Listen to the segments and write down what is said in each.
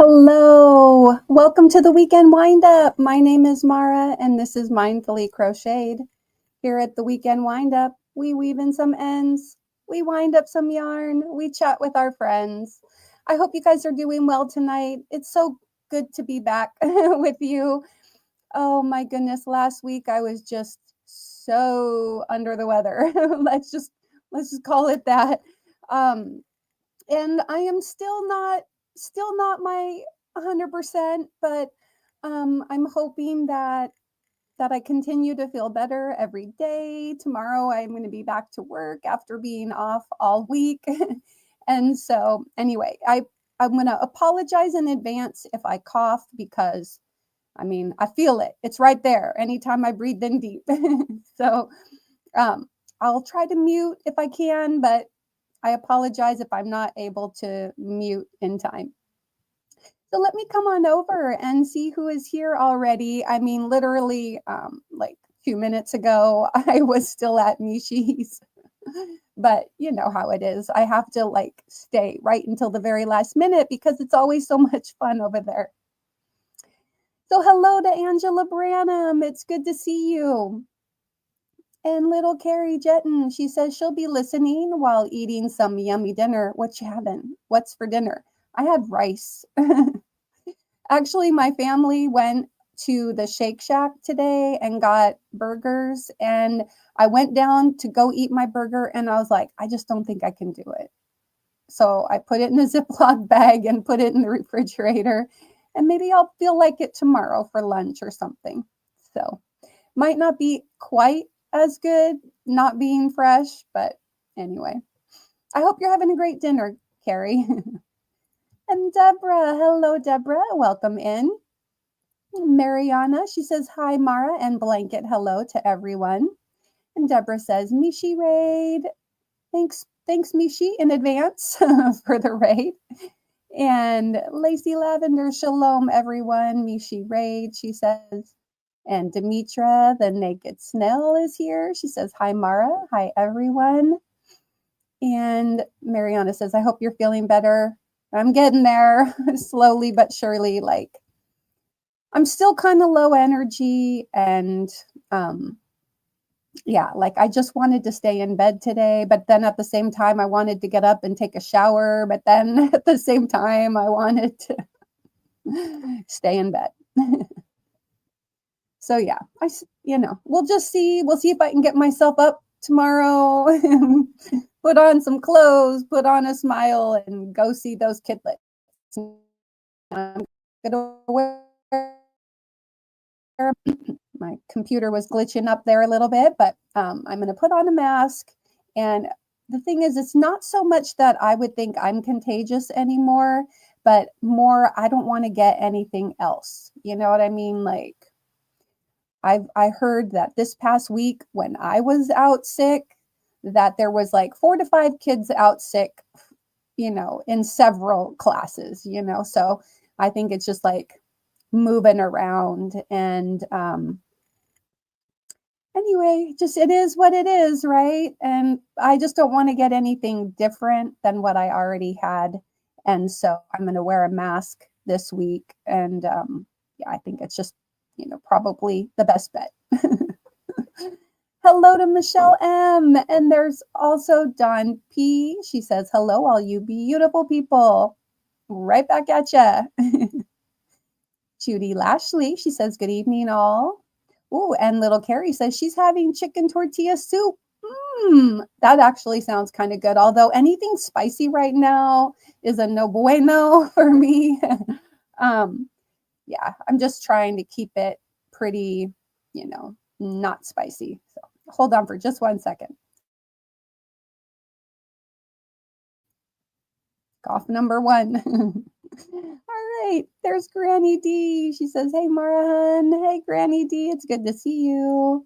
Hello, welcome to the Weekend WindUp. My name is Mara and this is Mindfully Crocheted. Here at the Weekend WindUp, we weave in some ends, we wind up some yarn, we chat with our friends. I hope you guys are doing well tonight. It's so good to be back with you. Oh my goodness, last week I was just so under the weather. let's just call it that. Um, and I am still not my 100%, but I'm hoping that I continue to feel better every day. Tomorrow I'm going to be back to work after being off all week. And so anyway, I'm going to apologize in advance if I cough because I feel it. It's right there anytime I breathe in deep. So um, I'll try to mute if I can, but I apologize if I'm not able to mute in time. So let me come on over and see who is here already. Literally, like 2 minutes ago, I was still at Mishi's, but you know how it is. I have to like stay right until the very last minute because it's always so much fun over there. So hello to Angela Branham. It's good to see you. And little Carrie Jetton, she says she'll be listening while eating some yummy dinner. What you having? What's for dinner? I had rice. Actually, my family went to the Shake Shack today and got burgers. And I went down to go eat my burger and I was like, I just don't think I can do it. So I put it in a Ziploc bag and put it in the refrigerator. And maybe I'll feel like it tomorrow for lunch or something. So might not be quite as good not being fresh, but anyway. I hope you're having a great dinner, Carrie. And Deborah, hello, Deborah. Welcome in. Mariana, she says, hi, Mara, and blanket hello to everyone. And Deborah says, Mishi raid. Thanks, Mishi, in advance for the raid. And Lacey Lavender, shalom, everyone. Mishi raid, she says. And Demetra, the naked snail, is here. She says, hi, Mara. Hi, everyone. And Mariana says, I hope you're feeling better. I'm getting there slowly but surely. Like, I'm still kind of low energy and yeah, like I just wanted to stay in bed today, but then at the same time I wanted to get up and take a shower, but then at the same time I wanted to stay in bed. So yeah, we'll just see. We'll see if I can get myself up tomorrow, put on some clothes, put on a smile, and go see those kidlets. I'm gonna wear my computer was glitching up there a little bit, but I'm going to put on a mask. And the thing is, it's not so much that I would think I'm contagious anymore, but more I don't want to get anything else. You know what I mean? Like I heard that this past week when I was out sick, that there was like 4 to 5 kids out sick, in several classes, so I think it's just like moving around and anyway, just it is what it is, right? And I just don't want to get anything different than what I already had. And so I'm going to wear a mask this week. And yeah, I think it's just, probably the best bet. Hello to Michelle M. And there's also Dawn P. She says, hello, all you beautiful people. Right back at ya. Judy Lashley, she says, good evening, all. Ooh, and little Carrie says she's having chicken tortilla soup. That actually sounds kind of good. Although anything spicy right now is a no bueno for me. Yeah, I'm just trying to keep it pretty, not spicy. So hold on for just 1 second. Cough number 1. All right, there's Granny D. She says, hey, Marahan. Hey, Granny D, it's good to see you.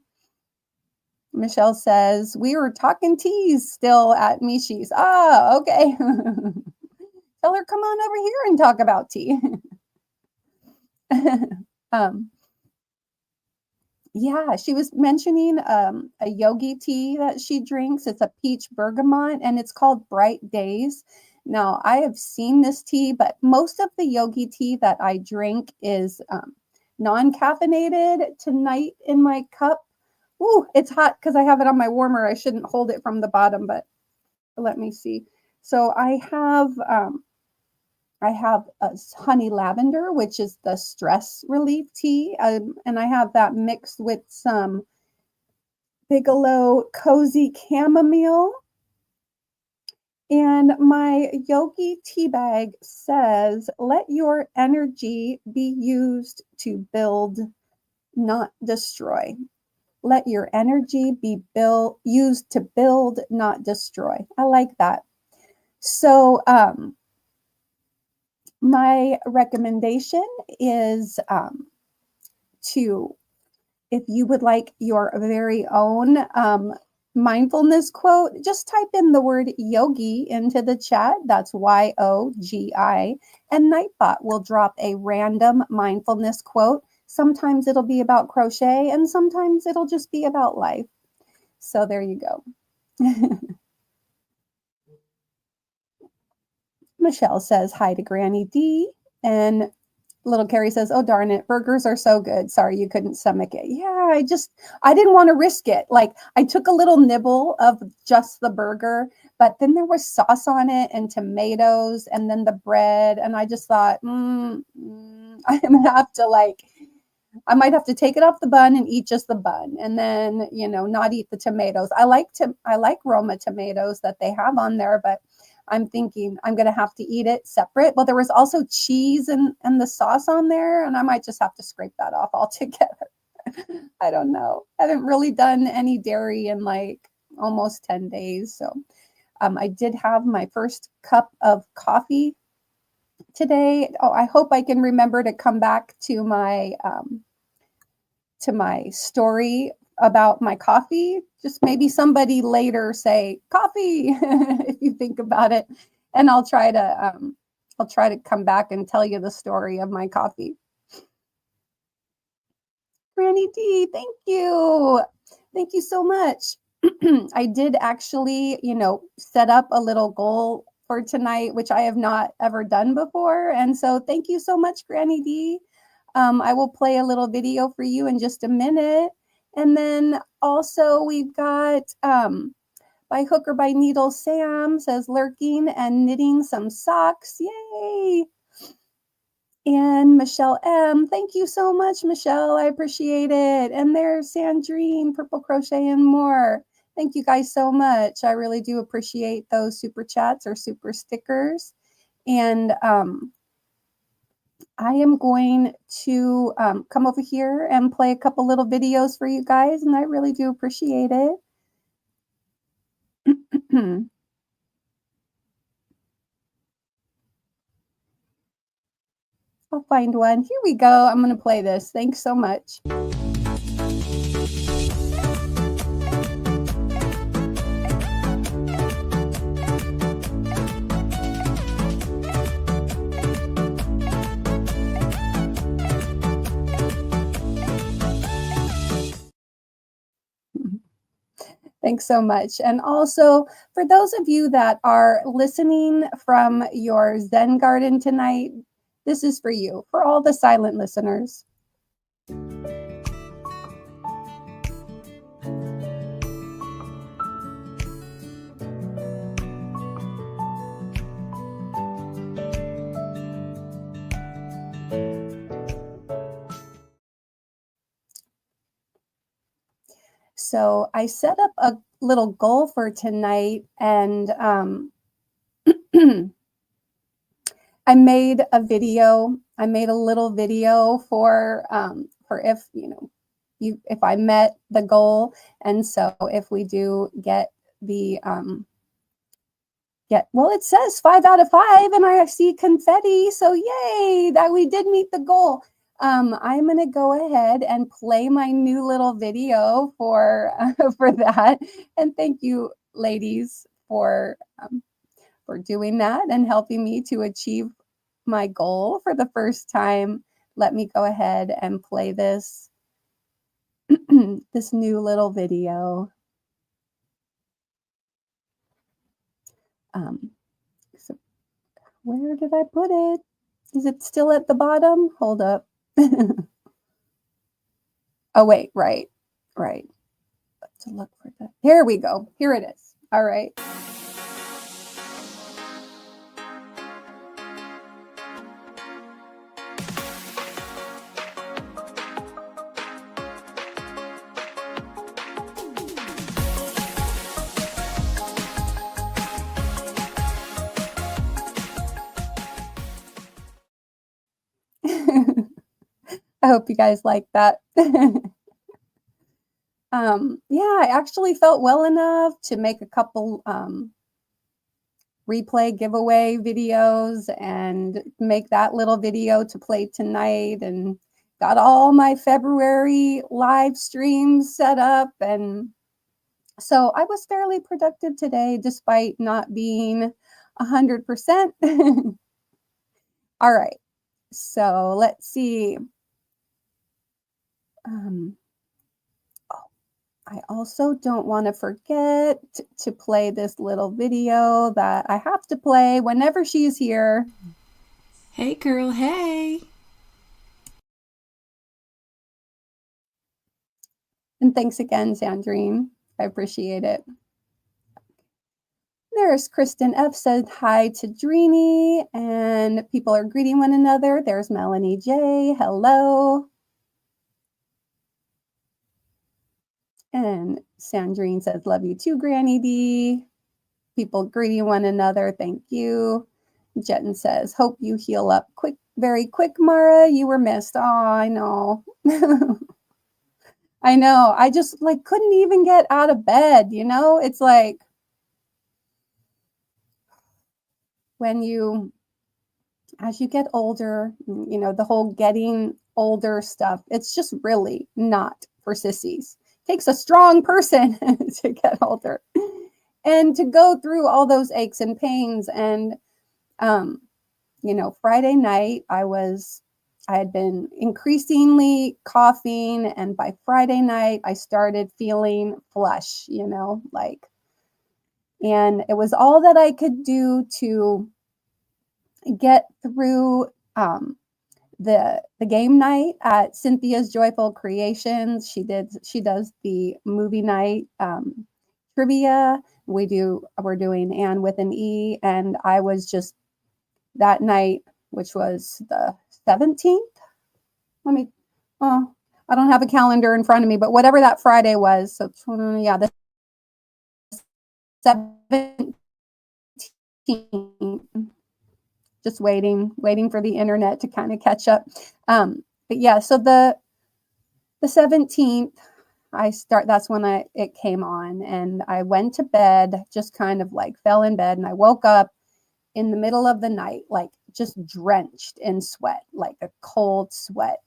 Michelle says, we were talking teas still at Mishi's. Ah, okay. Tell her, come on over here and talk about tea. Yeah, she was mentioning a yogi tea that she drinks. It's a peach bergamot and it's called Bright Days. Now, I have seen this tea, but most of the yogi tea that I drink is non-caffeinated. Tonight in my cup, ooh, it's hot because I have it on my warmer. I shouldn't hold it from the bottom, but let me see. So I have a honey lavender, which is the stress relief tea, and I have that mixed with some Bigelow cozy chamomile. And my yogi tea bag says, let your energy be used to build, not destroy. Let your energy be used to build, not destroy. I like that. So my recommendation is to, if you would like your very own mindfulness quote, just type in the word yogi into the chat. That's YOGI. And Nightbot will drop a random mindfulness quote. Sometimes it'll be about crochet and sometimes it'll just be about life. So there you go. Michelle says hi to Granny D. And little Carrie says, oh, darn it. Burgers are so good. Sorry, you couldn't stomach it. Yeah, I didn't want to risk it. Like, I took a little nibble of just the burger, but then there was sauce on it and tomatoes and then the bread. And I just thought, I'm going to have to I might have to take it off the bun and eat just the bun and then, not eat the tomatoes. I like Roma tomatoes that they have on there, but I'm thinking I'm going to have to eat it separate. Well, there was also cheese and the sauce on there, and I might just have to scrape that off altogether. I don't know. I haven't really done any dairy in almost 10 days. So I did have my first cup of coffee today. Oh, I hope I can remember to come back to my story about my coffee. Just maybe somebody later say coffee if you think about it, and I'll try to come back and tell you the story of my coffee. Granny D, thank you so much. I did actually, set up a little goal for tonight, which I have not ever done before, and so thank you so much, Granny D. I will play a little video for you in just a minute. And then also we've got by hook or by needle, Sam says lurking and knitting some socks. Yay! And Michelle M, thank you so much, Michelle. I appreciate it. And there's Sandrine, Purple Crochet and More. Thank you guys so much. I really do appreciate those super chats or super stickers. And I am going to come over here and play a couple little videos for you guys, and I really do appreciate it. I'll find one. Here we go. I'm going to play this. Thanks so much. Thanks so much. And also, for those of you that are listening from your Zen garden tonight, this is for you, for all the silent listeners. So I set up a little goal for tonight, and I made a video. I made a little video for if if I met the goal, and so if we do get the well, it says 5 out of 5, and I see confetti, so yay that we did meet the goal. I'm going to go ahead and play my new little video for that. And thank you, ladies, for doing that and helping me to achieve my goal for the first time. Let me go ahead and play this this new little video. So Where did I put it? Is it still at the bottom? Hold up. Oh, wait, right, right. To look for that. Here we go. Here it is. All right. I hope you guys like that. Yeah, I actually felt well enough to make a couple replay giveaway videos and make that little video to play tonight, and got all my February live streams set up. And so I was fairly productive today despite not being 100%. All right, so let's see. I also don't want to forget to play this little video that I have to play whenever she's here. Hey girl, hey. And thanks again, Sandrine. I appreciate it. There's Kristen F said hi to Drini, and people are greeting one another. There's Melanie J. Hello. And Sandrine says, love you too, Granny D. People greeting one another. Thank you. Jen says, hope you heal up quick, very quick, Mara. You were missed. Oh, I know. I know. I just like couldn't even get out of bed, you know? It's like as you get older, you know, the whole getting older stuff, it's just really not for sissies. It takes a strong person to get older and to go through all those aches and pains. And, you know, Friday night, I had been increasingly coughing. And by Friday night, I started feeling flush, you know, like, and it was all that I could do to get through the game night at Cynthia's Joyful Creations. She does the movie night trivia. We're doing Anne with an E, and I was just that night, which was the 17th. I don't have a calendar in front of me, but whatever that Friday was. So yeah, the 17th. Just waiting for the internet to kind of catch up. But yeah, so the 17th, that's when it came on, and I went to bed, just kind of like fell in bed, and I woke up in the middle of the night, like just drenched in sweat, like a cold sweat.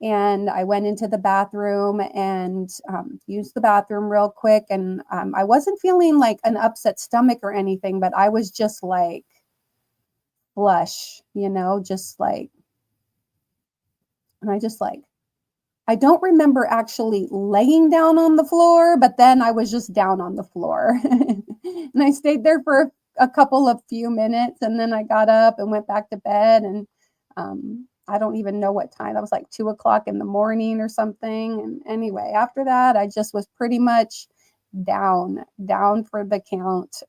And I went into the bathroom and used the bathroom real quick. And I wasn't feeling like an upset stomach or anything, but I was just like flush, you know, just like, and I don't remember actually laying down on the floor, but then I was just down on the floor. And I stayed there for a couple of few minutes, and then I got up and went back to bed. And I don't even know what time. That was like 2:00 in the morning or something. And anyway, after that, I just was pretty much down for the count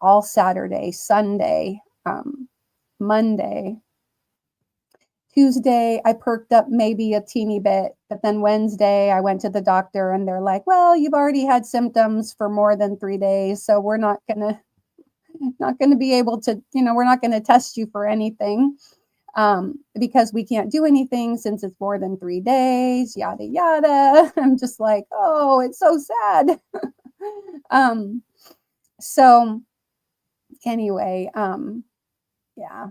all Saturday, Sunday, Monday. Tuesday, I perked up maybe a teeny bit, but then Wednesday, I went to the doctor and they're like, well, you've already had symptoms for more than 3 days, so we're not gonna be able to, you know, we're not gonna test you for anything because we can't do anything since it's more than 3 days, yada, yada. I'm just like, oh, it's so sad. So anyway, yeah.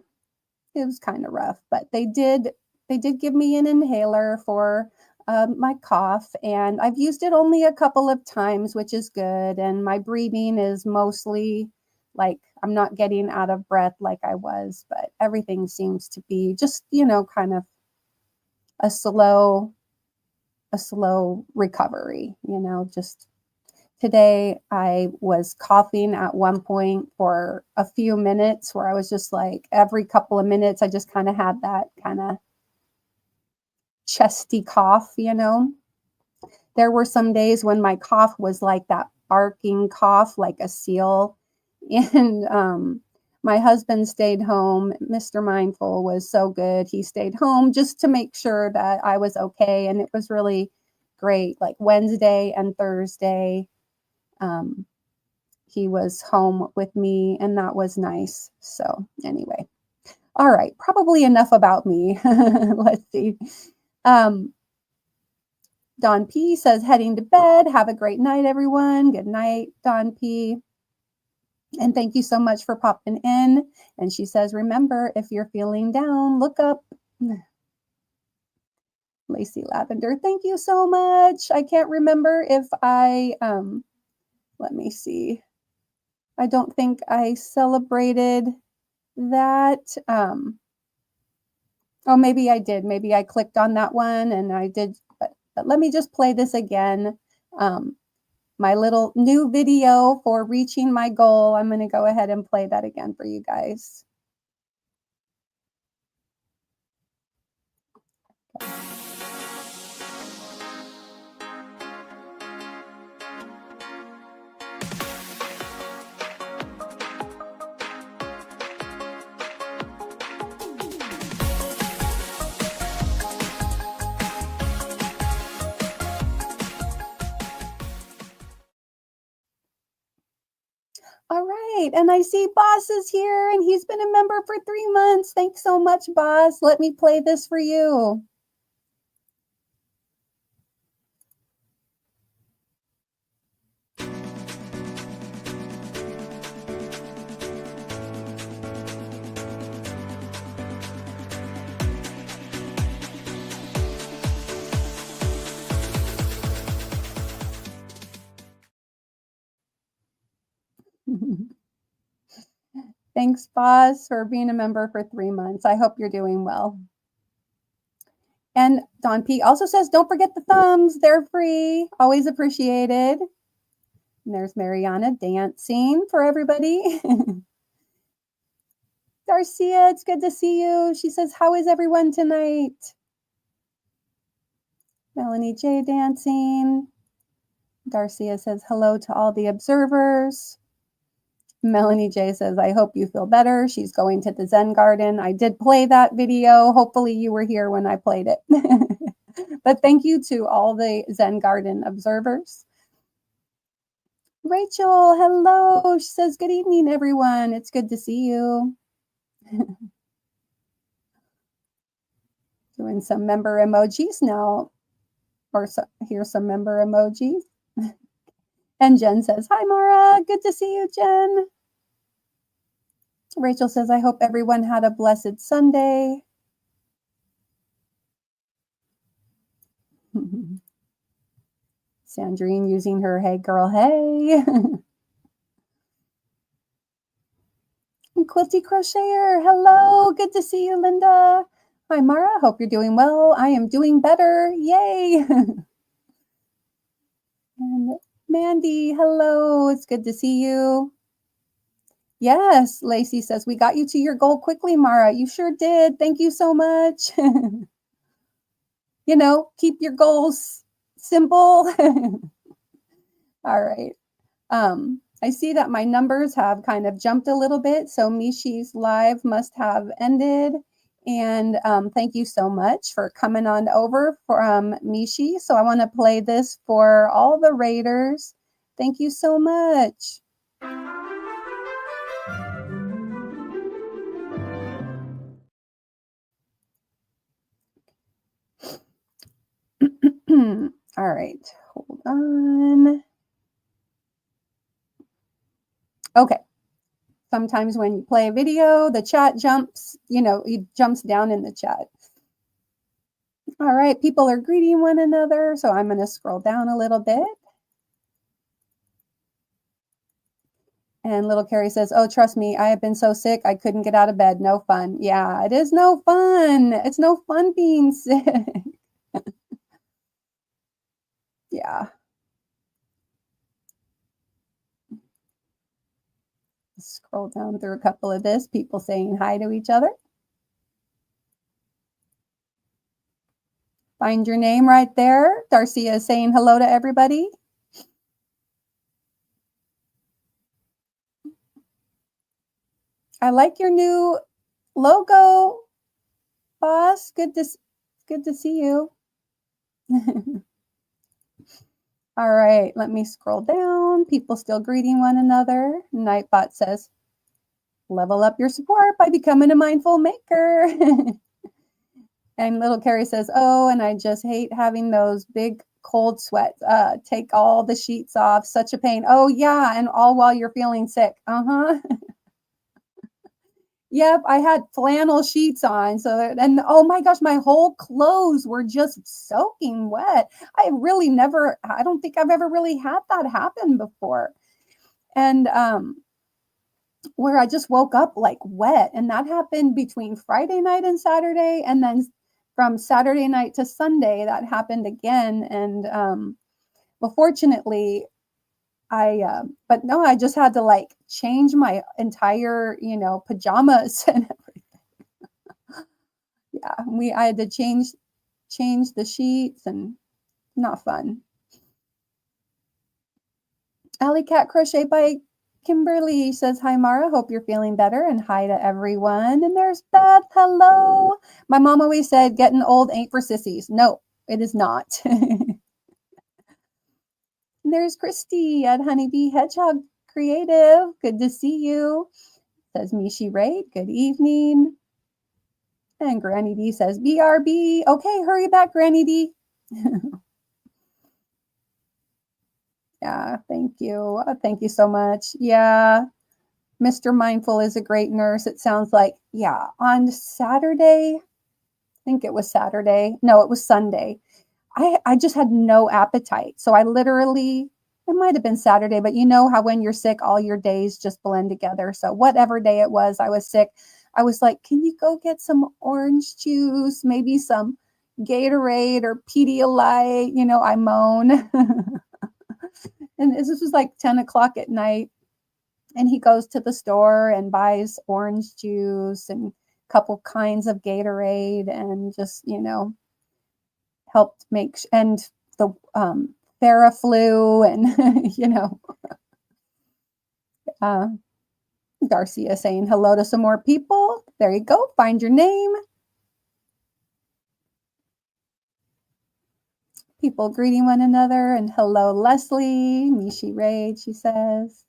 It was kind of rough, but they did give me an inhaler for my cough, and I've used it only a couple of times, which is good. And my breathing is mostly like I'm not getting out of breath like I was, but everything seems to be just, you know, kind of a slow recovery, you know, just today. I was coughing at one point for a few minutes where I was just like every couple of minutes, I just kind of had that kind of chesty cough, you know. There were some days when my cough was like that barking cough, like a seal. And my husband stayed home. Mr. Mindful was so good. He stayed home just to make sure that I was okay. And it was really great. Like Wednesday and Thursday, um, he was home with me, and that was nice. So, anyway, all right, probably enough about me. Let's see. Um, Don P says, heading to bed. Have a great night, everyone. Good night, Don P. And thank you so much for popping in. And she says, remember, if you're feeling down, look up. Lacey Lavender, thank you so much. I can't remember if I, let me see. I don't think I celebrated that. Oh, maybe I did. Maybe I clicked on that one and I did. But let me just play this again. My little new video for reaching my goal. I'm going to go ahead and play that again for you guys. All right, and I see Boss is here, and he's been a member for 3 months. Thanks so much, Boss. Let me play this for you. Thanks, Boss, for being a member for 3 months. I hope you're doing well. And Don P also says, don't forget the thumbs. They're free. Always appreciated. And there's Mariana dancing for everybody. Darcia, it's good to see you. She says, how is everyone tonight? Melanie J dancing. Darcia says, hello to all the observers. Melanie J says, I hope you feel better. She's going to the Zen garden. I did play that video. Hopefully you were here when I played it. But thank you to all the Zen garden observers. Rachel, hello. She says, good evening, everyone. It's good to see you. Doing some member emojis now. Or so, here's some member emojis. And Jen says, hi, Mara. Good to see you, Jen. Rachel says, I hope everyone had a blessed Sunday. Sandrine using her hey girl, hey. Quilty Crocheter, hello. Good to see you, Linda. Hi, Mara. Hope you're doing well. I am doing better. Yay. And Mandy, hello. It's good to see you. Yes, Lacey says, we got you to your goal quickly, Mara. You sure did. Thank you so much. You know, keep your goals simple. All right. I see that my numbers have kind of jumped a little bit. So Mishi's live must have ended. And thank you so much for coming on over from Mishi. So I want to play this for all the raiders. Thank you so much. All right, hold on. Okay. Sometimes when you play a video, the chat jumps, you know, it jumps down in the chat. All right, people are greeting one another, so I'm going to scroll down a little bit. And little Carrie says, oh, trust me, I have been so sick, I couldn't get out of bed. No fun. Yeah, it is no fun. It's no fun being sick. Yeah. Scroll down through a couple of this, people saying hi to each other. Find your name right there. Darcia is saying hello to everybody. I like your new logo, boss. Good to see you. All right, let me scroll down. People still greeting one another. Nightbot says, level up your support by becoming a mindful maker. And little Carrie says, oh, and I just hate having those big cold sweats. Take all the sheets off. Such a pain. Oh, yeah, and all while you're feeling sick. Uh-huh. Yep, I had flannel sheets on. So, and oh my gosh, my whole clothes were just soaking wet. I don't think I've ever really had that happen before. And where I just woke up like wet. And that happened between Friday night and Saturday. And then from Saturday night to Sunday, that happened again. And well, fortunately, but no, I just had to like change my entire, pajamas and everything. Yeah, I had to change the sheets and not fun. Alley Cat Crochet by Kimberly says, hi, Mara. Hope you're feeling better, and hi to everyone. And there's Beth. Hello. My mom always said, getting old ain't for sissies. No, it is not. And there's Christy at Honeybee Hedgehog Creative. Good to see you. Says Mishi Raid. Good evening. And Granny D says, BRB. Okay, hurry back, Granny D. Yeah, thank you. Thank you so much. Yeah, Mr. Mindful is a great nurse. It sounds like, yeah, on Saturday, I think it was Saturday. No, it was Sunday. I just had no appetite. So I literally, it might have been Saturday, but you know how when you're sick, all your days just blend together. So whatever day it was, I was sick. I was like, can you go get some orange juice, maybe some Gatorade or Pedialyte? I moan. And this was like 10 o'clock at night. And he goes to the store and buys orange juice and a couple kinds of Gatorade and just, helped make, and the Theraflu and, Darcy is saying hello to some more people. There you go. Find your name. People greeting one another. And hello, Leslie. Mishi Raid, she says.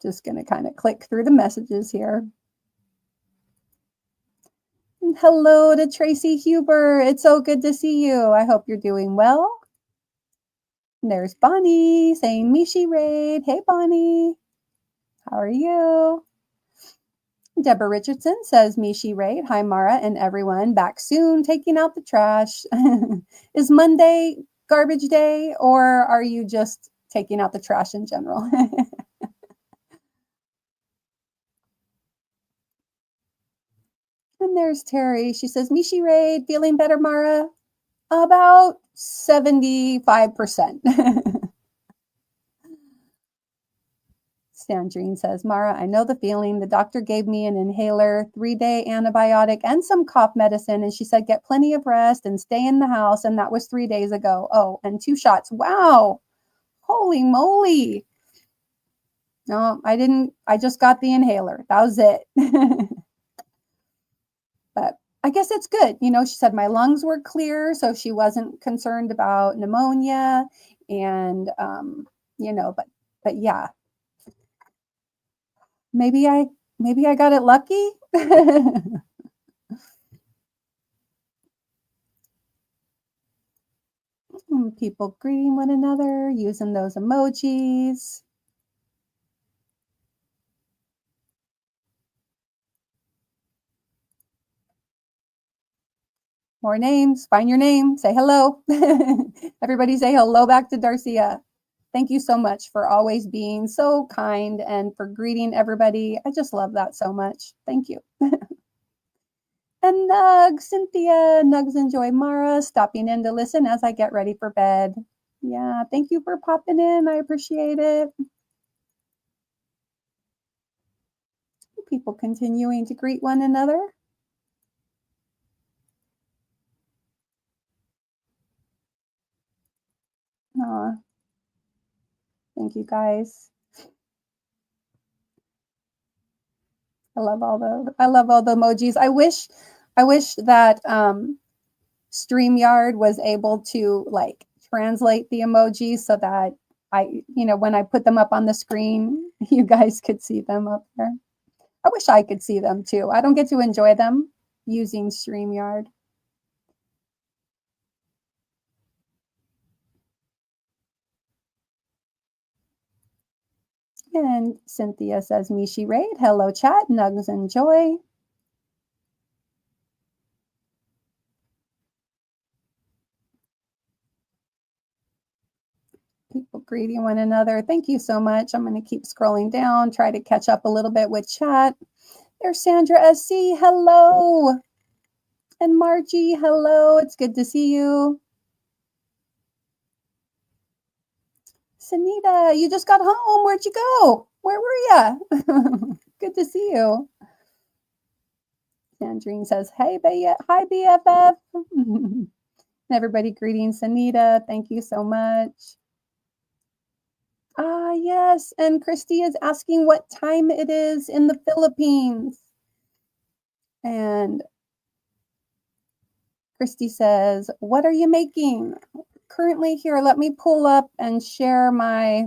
Just going to kind of click through the messages here. And hello to Tracy Huber. It's so good to see you. I hope you're doing well. And there's Bonnie saying Mishi Raid. Hey, Bonnie. How are you? Deborah Richardson says Mishi Raid. Hi, Mara and everyone. Back soon, taking out the trash. Is Monday garbage day, or are you just taking out the trash in general? And there's Terry. She says, Mishi Raid, feeling better, Mara? About 75%. Sandrine says, Mara, I know the feeling. The doctor gave me an inhaler, 3-day antibiotic, and some cough medicine. And she said, get plenty of rest and stay in the house. And that was 3 days ago. Oh, and 2 shots. Wow. Holy moly. No, I didn't. I just got the inhaler. That was it. But I guess it's good. She said my lungs were clear, so she wasn't concerned about pneumonia. And, but yeah. Maybe I got it lucky. People greeting one another, using those emojis. More names. Find your name. Say hello. Everybody say hello back to Darcia. Thank you so much for always being so kind and for greeting everybody. I just love that so much. Thank you. And Nugs, Cynthia, Nugs and Joy Mara, stopping in to listen as I get ready for bed. Yeah, thank you for popping in. I appreciate it. People continuing to greet one another. Aw, thank you guys. I love all the emojis. I wish that StreamYard was able to like translate the emojis so that when I put them up on the screen, you guys could see them up there. I wish I could see them too. I don't get to enjoy them using StreamYard. And Cynthia says, Mishi Raid, hello chat, Nugs and Joy. People greeting one another. Thank you so much. I'm going to keep scrolling down, try to catch up a little bit with chat. There's Sandra SC, hello. And Margie, hello. It's good to see you. Sanita, you just got home. Where'd you go? Where were you? Good to see you. Sandrine says, hey, hi, BFF. Everybody greeting Sanita. Thank you so much. Ah, yes. And Christy is asking what time it is in the Philippines. And Christy says, what are you making? Currently here, let me pull up and share my,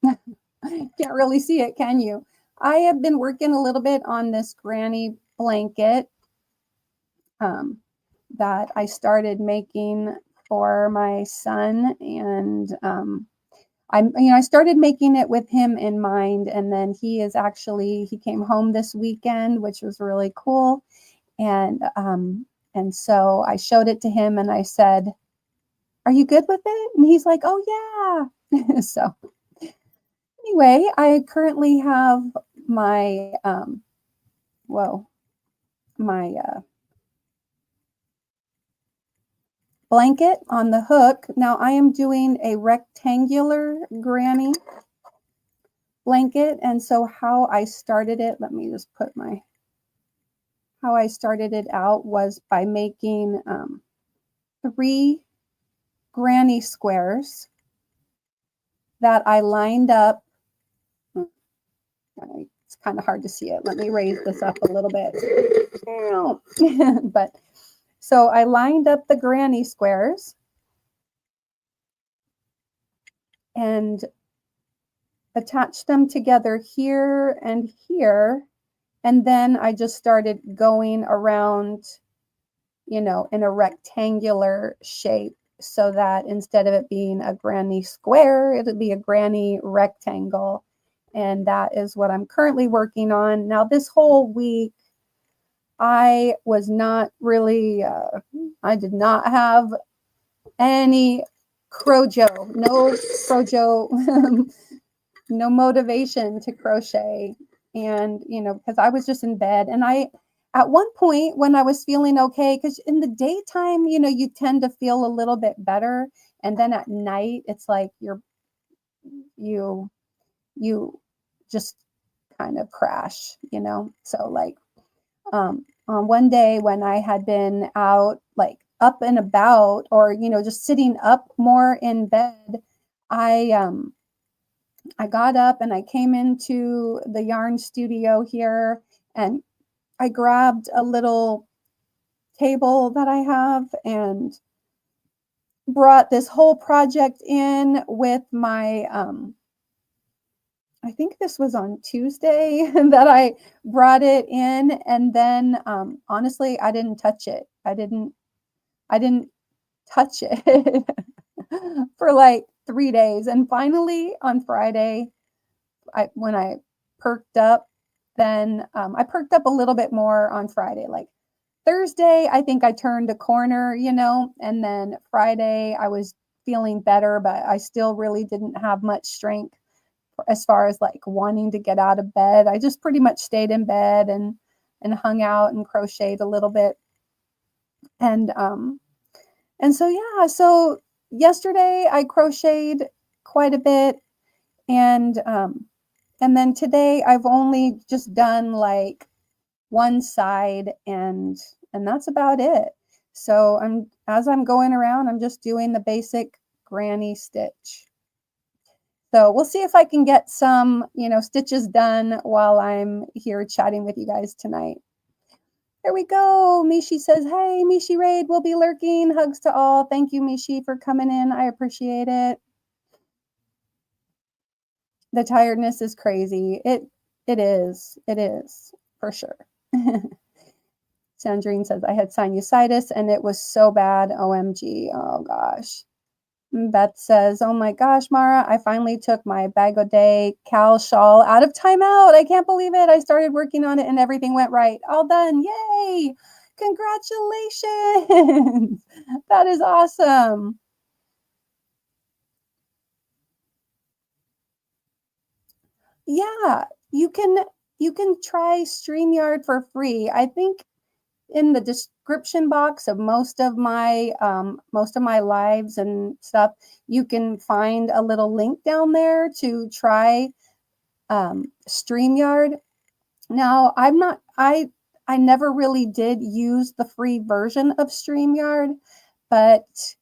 can't really see it, can you? I have been working a little bit on this granny blanket that I started making for my son. And I started making it with him in mind. And then he came home this weekend, which was really cool. And so I showed it to him and I said, are you good with it? And he's like, oh, yeah. So anyway, I currently have my, blanket on the hook. Now I am doing a rectangular granny blanket. And so how I started it, let me just put how I started it out was by making 3 granny squares that I lined up. It's kind of hard to see it. Let me raise this up a little bit. But so I lined up the granny squares and attached them together here and here. And then I just started going around, in a rectangular shape so that instead of it being a granny square, it would be a granny rectangle. And that is what I'm currently working on. Now, this whole week, I was not really, I did not have any no motivation to crochet. And, because I was just in bed. And at one point when I was feeling okay, because in the daytime, you tend to feel a little bit better. And then at night, it's like you just kind of crash, So like, on one day when I had been out, like up and about, or, just sitting up more in bed, I got up and I came into the yarn studio here and I grabbed a little table that I have and brought this whole project in with my, I think this was on Tuesday that I brought it in. And then, honestly, I didn't touch it. I didn't touch it for like 3 days. And finally on Friday, when I perked up, then I perked up a little bit more on Friday. Like Thursday, I think I turned a corner, and then Friday I was feeling better, but I still really didn't have much strength as far as like wanting to get out of bed. I just pretty much stayed in bed and hung out and crocheted a little bit And so yeah, so yesterday I crocheted quite a bit, and then today I've only just done like one side, and that's about it. So as I'm going around, I'm just doing the basic granny stitch. So we'll see if I can get some, stitches done while I'm here chatting with you guys tonight. There we go. Mishi says, hey, Mishi Raid will be lurking. Hugs to all. Thank you, Mishi, for coming in. I appreciate it. The tiredness is crazy. It is. It is, for sure. Sandrine says, I had sinusitis and it was so bad. OMG. Oh, gosh. Beth says, oh my gosh, Mara, I finally took my Bag O' Day Cal shawl out of timeout. I can't believe it. I started working on it and everything went right. All done. Yay. Congratulations. That is awesome. Yeah, you can try StreamYard for free. I think in the description box of most of my lives and stuff, you can find a little link down there to try StreamYard. Now, I never really did use the free version of StreamYard, but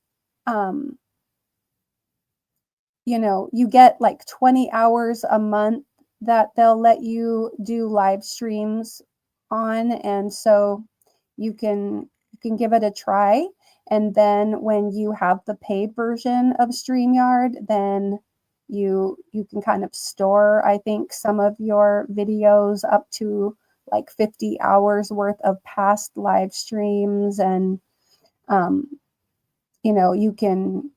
you get like 20 hours a month that they'll let you do live streams on, and so you can give it a try. And then when you have the paid version of StreamYard, then you can kind of store, I think, some of your videos up to like 50 hours worth of past live streams, and you can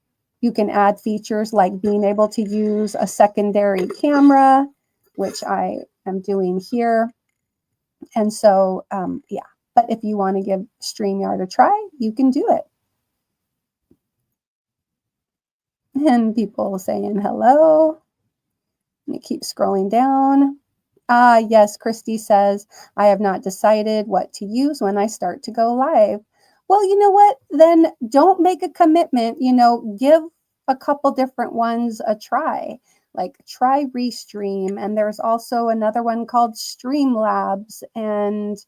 add features like being able to use a secondary camera, which I am doing here. And so, yeah, but if you want to give StreamYard a try, you can do it. And people saying hello. Let me keep scrolling down. Yes, Christy says, I have not decided what to use when I start to go live. Well, you know what? Then don't make a commitment. Give a couple different ones a try. Like try Restream, and there's also another one called Streamlabs, and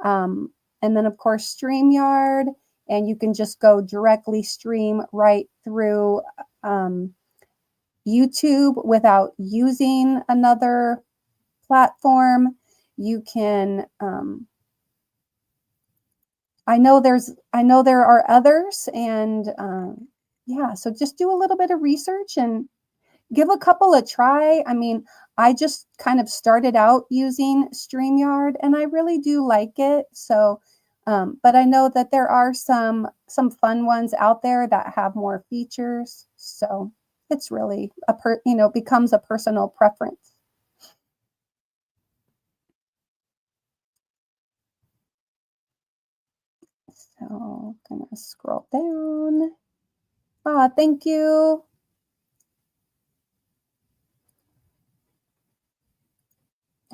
then of course StreamYard, and you can just go directly stream right through YouTube without using another platform. You can I know there are others, and yeah, so just do a little bit of research and give a couple a try. I mean, I just kind of started out using StreamYard and I really do like it. So but I know that there are some fun ones out there that have more features. So it's really becomes a personal preference. So I'm gonna scroll down. Thank you.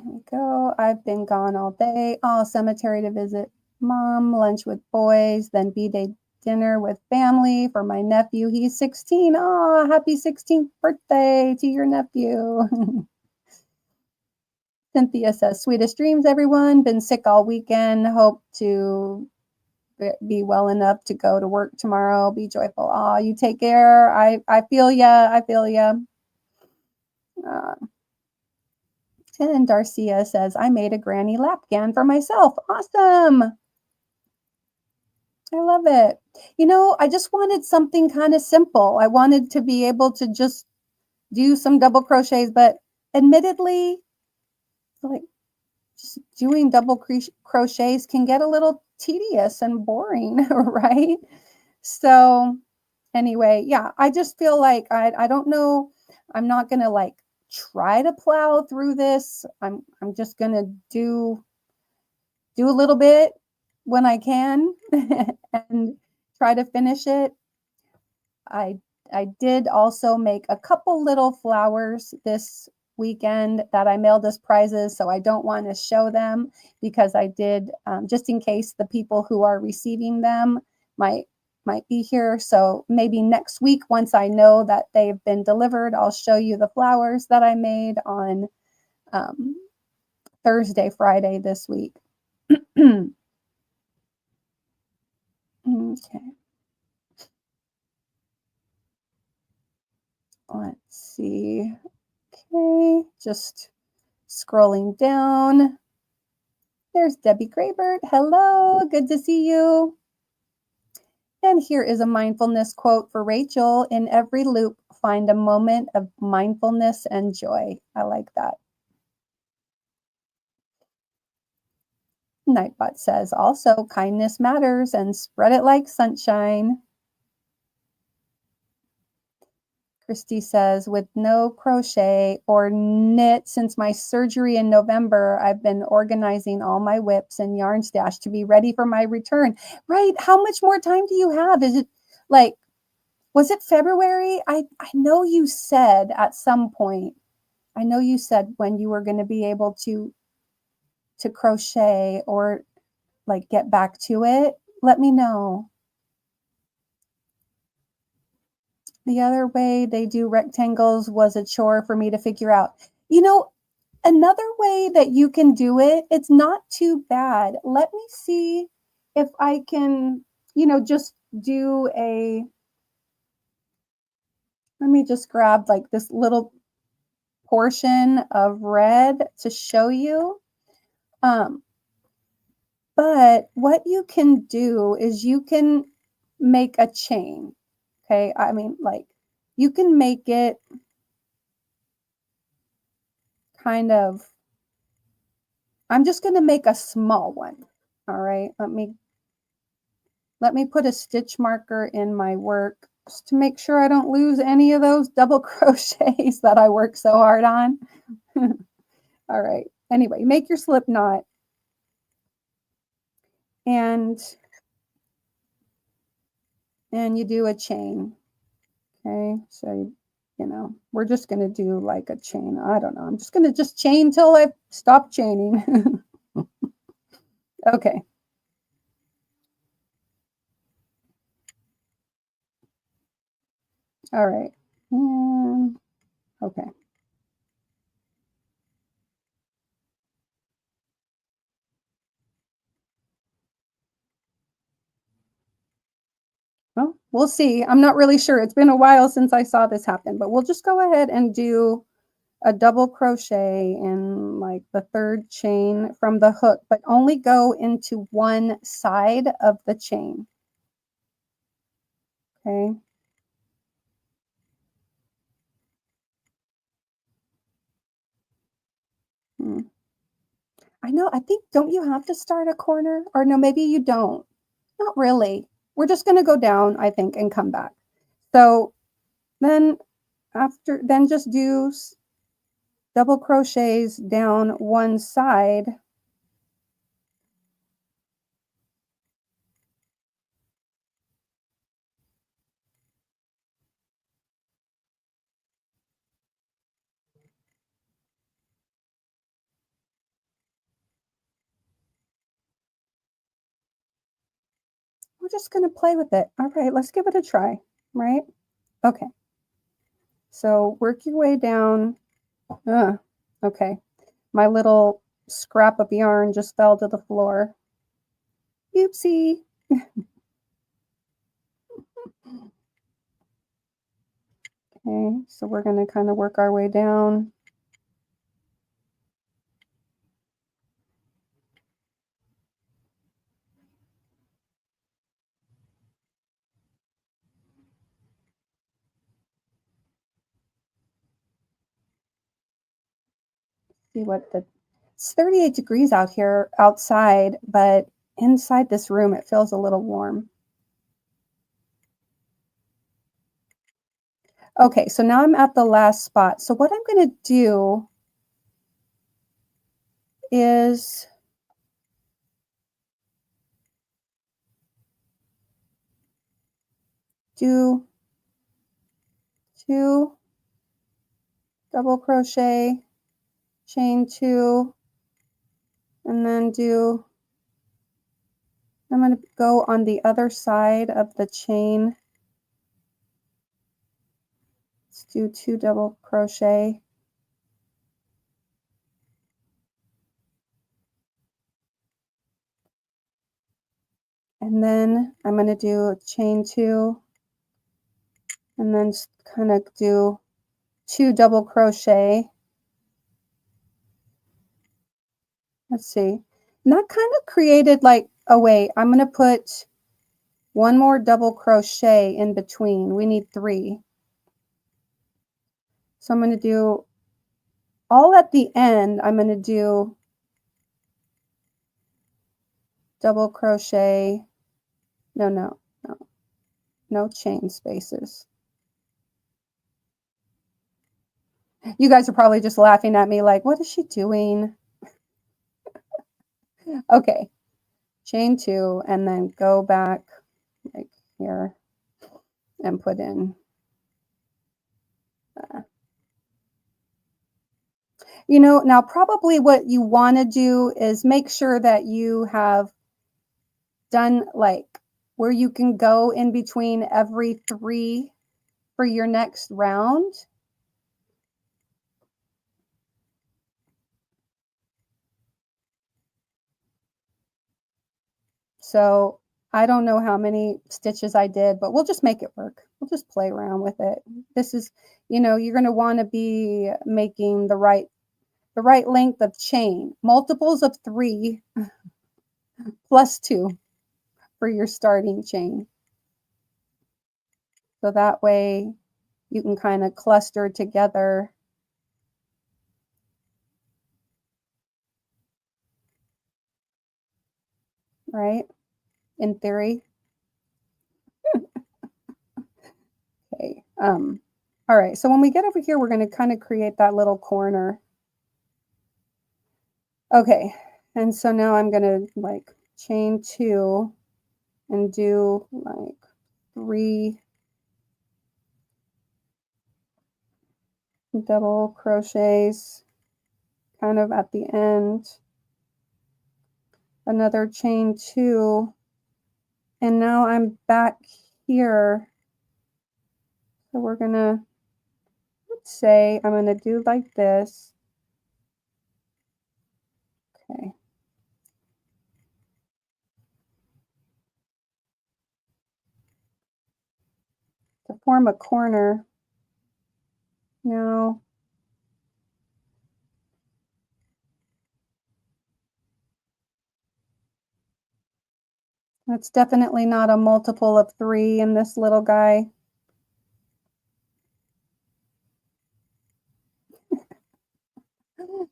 There we go. I've been gone all day. Cemetery to visit mom, lunch with boys, then B-Day dinner with family for my nephew. He's 16. Happy 16th birthday to your nephew. Cynthia says, sweetest dreams, everyone. Been sick all weekend. Hope to be well enough to go to work tomorrow. Be joyful. You take care. I feel ya. I feel ya. And Darcia says, I made a granny lapgan for myself. Awesome. I love it. I just wanted something kind of simple. I wanted to be able to just do some double crochets, but admittedly, like just doing double crochets can get a little tedious and boring, right? So anyway, yeah, I just feel like I don't know. I'm not going to like try to plow through this. I'm just going to do a little bit when I can and try to finish it. I did also make a couple little flowers this weekend that I mailed as prizes, so I don't want to show them because I did, just in case the people who are receiving them might be here. So maybe next week, once I know that they've been delivered, I'll show you the flowers that I made on um, Thursday, Friday this week. Okay. Let's see. Okay, just scrolling down. There's Debbie Graybird. Hello, good to see you. And here is a mindfulness quote for Rachel. In every loop, find a moment of mindfulness and joy. I like that. Nightbot says also, kindness matters and spread it like sunshine. Christy says, with no crochet or knit since my surgery in November, I've been organizing all my whips and yarn stash to be ready for my return. Right. How much more time do you have? Is it like, was it February? I know you said at some point, I know you said when you were going to be able to crochet or like get back to it. Let me know. The other way they do rectangles was a chore for me to figure out. You know, another way that you can do it, it's not too bad. Let me see if I can, just do let me just grab like this little portion of red to show you. But what you can do is you can make a chain. Okay. I mean, like you can make it kind of, I'm just going to make a small one. All right. Let me put a stitch marker in my work just to make sure I don't lose any of those double crochets that I work so hard on. All right. Anyway, make your slip knot and you do a chain. Okay. So, we're just going to do like a chain. I don't know. I'm just going to just chain till I stop chaining. Okay. All right. Okay. Well, we'll see. I'm not really sure. It's been a while since I saw this happen, but we'll just go ahead and do a double crochet in like the third chain from the hook, but only go into one side of the chain. Okay. I know. I think, don't you have to start a corner? Or no, maybe you don't. Not really. We're just going to go down, I think, and come back. So then then just do double crochets down one side. We're just going to play with it. All right, let's give it a try, right? Okay. So work your way down. Okay. My little scrap of yarn just fell to the floor. Oopsie. Okay, so we're going to kind of work our way down. See what it's 38 degrees out here outside, but inside this room it feels a little warm. Okay, so now I'm at the last spot. So what I'm going to do is do 2 double crochet, chain 2, and then do I'm going to go on the other side of the chain. Let's do 2 double crochet. And then I'm going to do chain 2 and then just kind of do 2 double crochet. Let's see. And that kind of created like, oh wait, I'm going to put 1 more double crochet in between. We need 3. So I'm going to do all at the end. I'm going to do double crochet. No chain spaces. You guys are probably just laughing at me like, what is she doing? Okay, chain 2 and then go back like here and put in. You know, now probably what you want to do is make sure that you have done like where you can go in between every 3 for your next round. So I don't know how many stitches I did, but we'll just make it work. We'll just play around with it. This is, you know, you're going to want to be making the right length of chain, multiples of 3 plus 2 for your starting chain. So that way you can kind of cluster together. Right? In theory. Okay. All right. So when we get over here, we're going to kind of create that little corner. Okay. And so now I'm going to like chain 2 and do like 3 double crochets kind of at the end. Another chain 2. And now I'm back here. So we're going to, let's say I'm going to do like this. Okay. To form a corner. Now, that's definitely not a multiple of 3 in this little guy.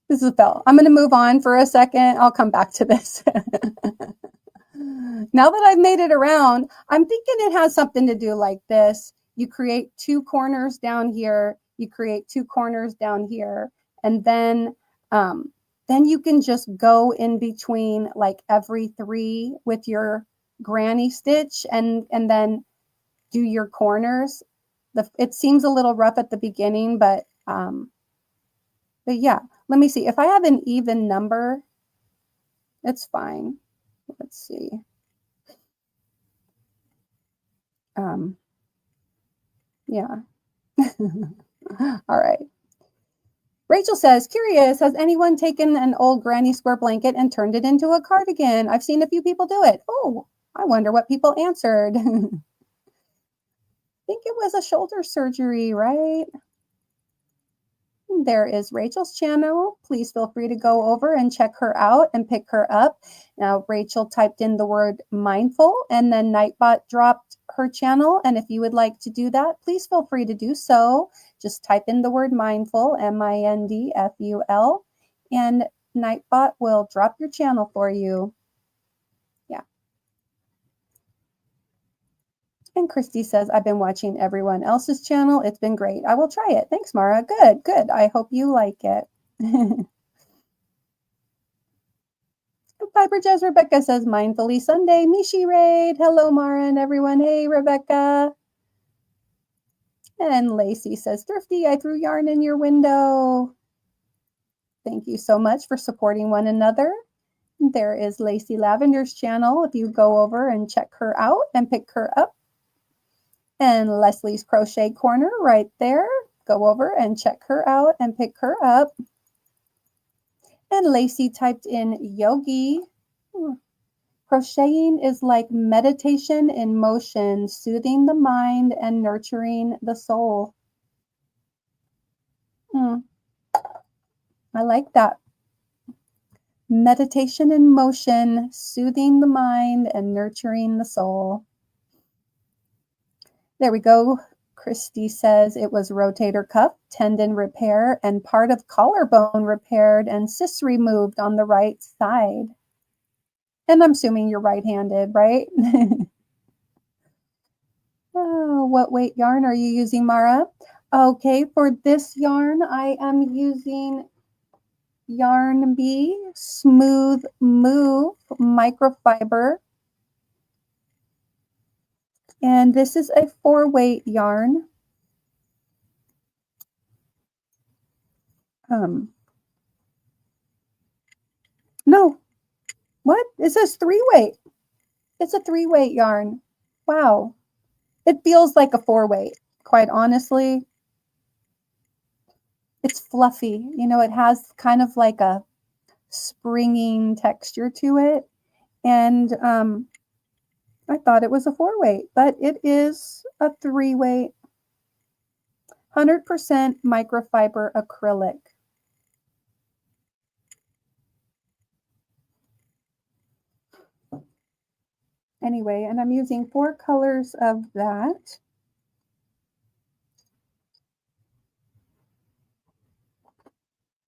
This is Belle. I'm going to move on for a second. I'll come back to this. Now that I've made it around, I'm thinking it has something to do like this. You create 2 corners down here. You create 2 corners down here. And then you can just go in between like every 3 with your granny stitch and then do your corners. It seems a little rough at the beginning, but yeah, let me see. If I have an even number, it's fine. Let's see. Yeah. All right. Rachel says, curious, has anyone taken an old granny square blanket and turned it into a cardigan? I've seen a few people do it. Oh, I wonder what people answered. I think it was a shoulder surgery, right? There is Rachel's channel. Please feel free to go over and check her out and pick her up. Now, Rachel typed in the word mindful and then Nightbot dropped her channel. And if you would like to do that, please feel free to do so. Just type in the word mindful, MINDFUL, and Nightbot will drop your channel for you. Yeah. And Christy says, I've been watching everyone else's channel. It's been great. I will try it. Thanks, Mara. Good, good. I hope you like it. Piper Jazz Rebecca says, Mindfully Sunday. Mishi Raid. Hello, Mara and everyone. Hey, Rebecca. And Lacey says, Thrifty, I threw yarn in your window. Thank you so much for supporting one another. There is Lacey Lavender's channel if you go over and check her out and pick her up. And Leslie's Crochet Corner right there. Go over and check her out and pick her up. And Lacey typed in yogi. Crocheting is like meditation in motion, soothing the mind and nurturing the soul. I like that. Meditation in motion, soothing the mind and nurturing the soul. There we go. Christy says it was rotator cuff, tendon repair, and part of collarbone repaired and cyst removed on the right side. And I'm assuming you're right-handed, right? Oh, what weight yarn are you using, Mara? Okay, for this yarn, I am using Yarn Bee Smooth Move microfiber. And this is a 4-weight yarn. No, what? It says 3-weight. It's a 3-weight yarn. Wow. It feels like a 4-weight, quite honestly. It's fluffy. You know, it has kind of like a springing texture to it. And I thought it was a 4-weight, but it is a 3-weight. 100% microfiber acrylic. Anyway, and I'm using 4 colors of that.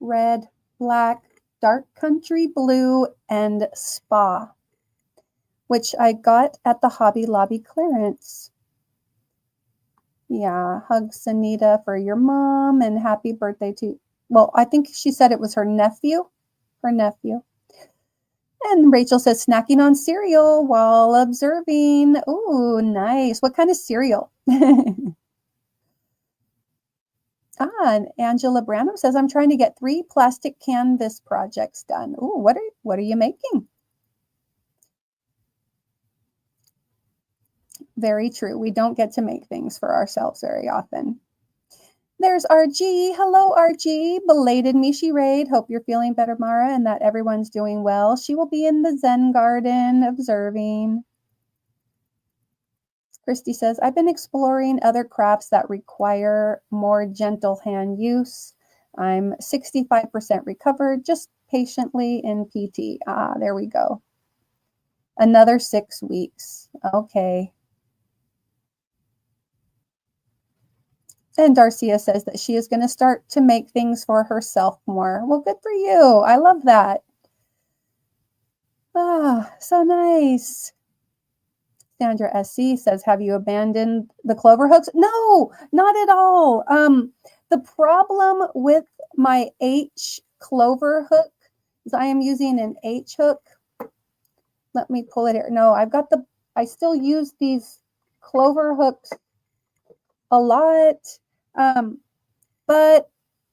Red, black, dark country blue, and spa, which I got at the Hobby Lobby clearance. Yeah, hugs Anita for your mom and happy birthday to, well, I think she said it was her nephew. And Rachel says snacking on cereal while observing. Ooh, nice. What kind of cereal? And Angela Branham says, I'm trying to get 3 plastic canvas projects done. Ooh, what are you making? Very true. We don't get to make things for ourselves very often. There's RG. Hello, RG. Belated Mishi Raid. Hope you're feeling better, Mara, and that everyone's doing well. She will be in the Zen garden observing. Christy says, I've been exploring other crafts that require more gentle hand use. I'm 65% recovered, just patiently in PT. Ah, there we go. Another 6 weeks. Okay. And Darcia says that she is going to start to make things for herself more. Well, good for you. I love that. Ah, so nice. Sandra SC says, have you abandoned the clover hooks? No, not at all. The problem with my H clover hook is I am using an H hook. Let me pull it here. No, I still use these clover hooks a lot. But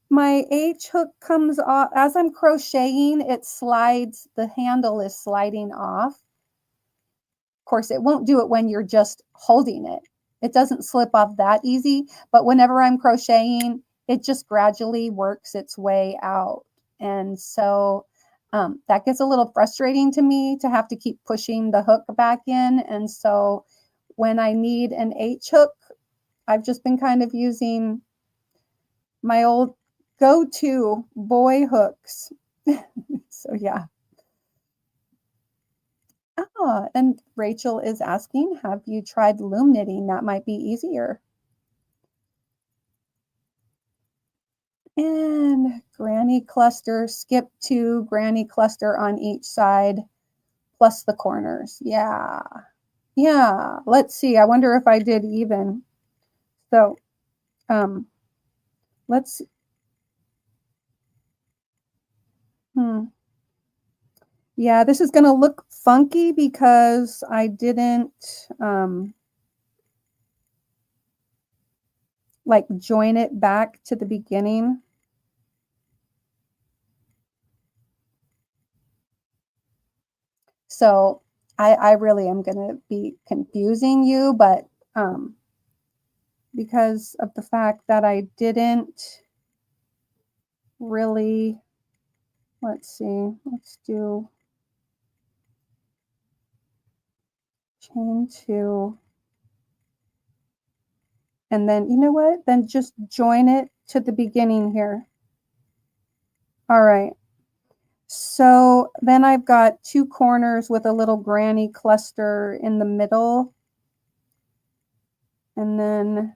my H hook comes off as I'm crocheting, it slides, the handle is sliding off. Of course, it won't do it when you're just holding it. It doesn't slip off that easy, but whenever I'm crocheting, it just gradually works its way out. And so that gets a little frustrating to me to have to keep pushing the hook back in. And so when I need an H hook, I've just been kind of using my old go-to boy hooks. So yeah. Ah, and Rachel is asking, have you tried loom knitting? That might be easier. And granny cluster, skip 2 granny cluster on each side, plus the corners. Yeah. Yeah. Let's see. I wonder if I did even. So let's, yeah, this is going to look funky because I didn't like join it back to the beginning. So I really am going to be confusing you, but because of the fact that I didn't really, let's see, let's do chain 2. And then, you know what? Then just join it to the beginning here. All right. So then I've got 2 corners with a little granny cluster in the middle. And then,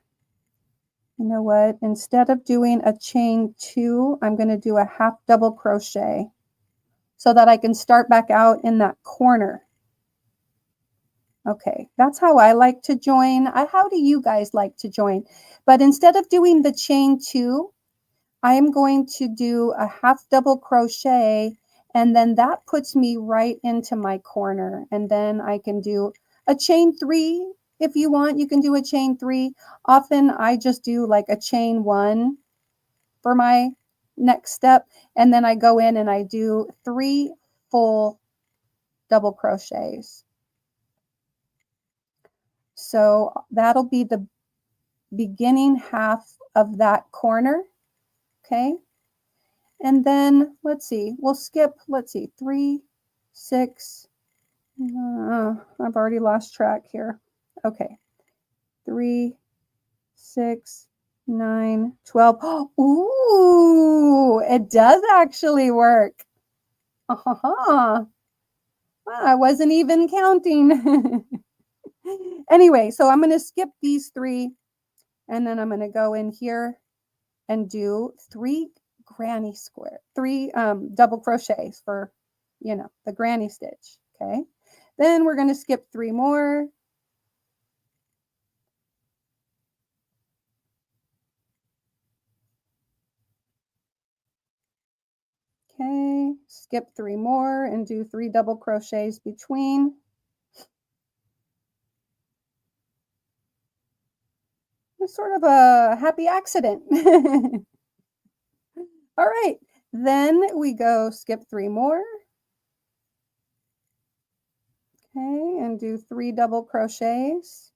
you know what? Instead of doing a chain 2, I'm going to do a half double crochet so that I can start back out in that corner. Okay, that's how I like to join. How do you guys like to join? But instead of doing the chain 2, I am going to do a half double crochet, and then that puts me right into my corner. And then I can do a chain 3. If you want, you can do a chain 3. Often I just do like a chain 1 for my next step. And then I go in and I do 3 full double crochets. So that'll be the beginning half of that corner. Okay. And then let's see, we'll skip, let's see, 3, 6, I've already lost track here. Okay, 3, 6, 9, 12. Ooh, it does actually work. Wow, I wasn't even counting. Anyway, so I'm going to skip these 3, and then I'm going to go in here and do 3 granny square, 3 double crochets for, you know, the granny stitch. Okay. Then we're going to skip 3 more. Okay. Skip 3 more and do 3 double crochets between. It's sort of a happy accident. All right. Then we go skip 3 more. Okay, and do 3 double crochets.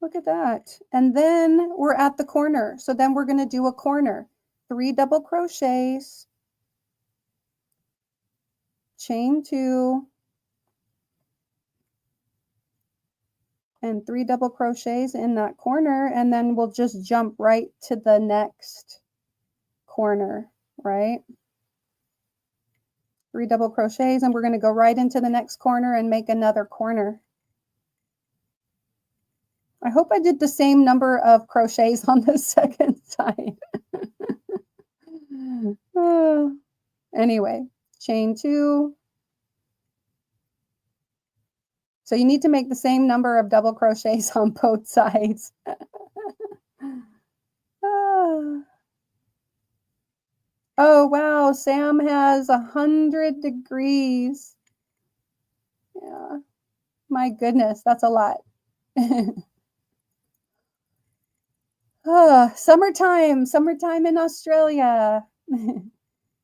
Look at that. And then we're at the corner. So then we're going to do a corner. 3 double crochets, chain 2, and 3 double crochets in that corner. And then we'll just jump right to the next corner, right? 3 double crochets, and we're going to go right into the next corner and make another corner. I hope I did the same number of crochets on the second side. Anyway, chain 2. So you need to make the same number of double crochets on both sides. Oh, wow. Sam has 100 degrees. Yeah. My goodness, that's a lot. Oh, summertime in Australia.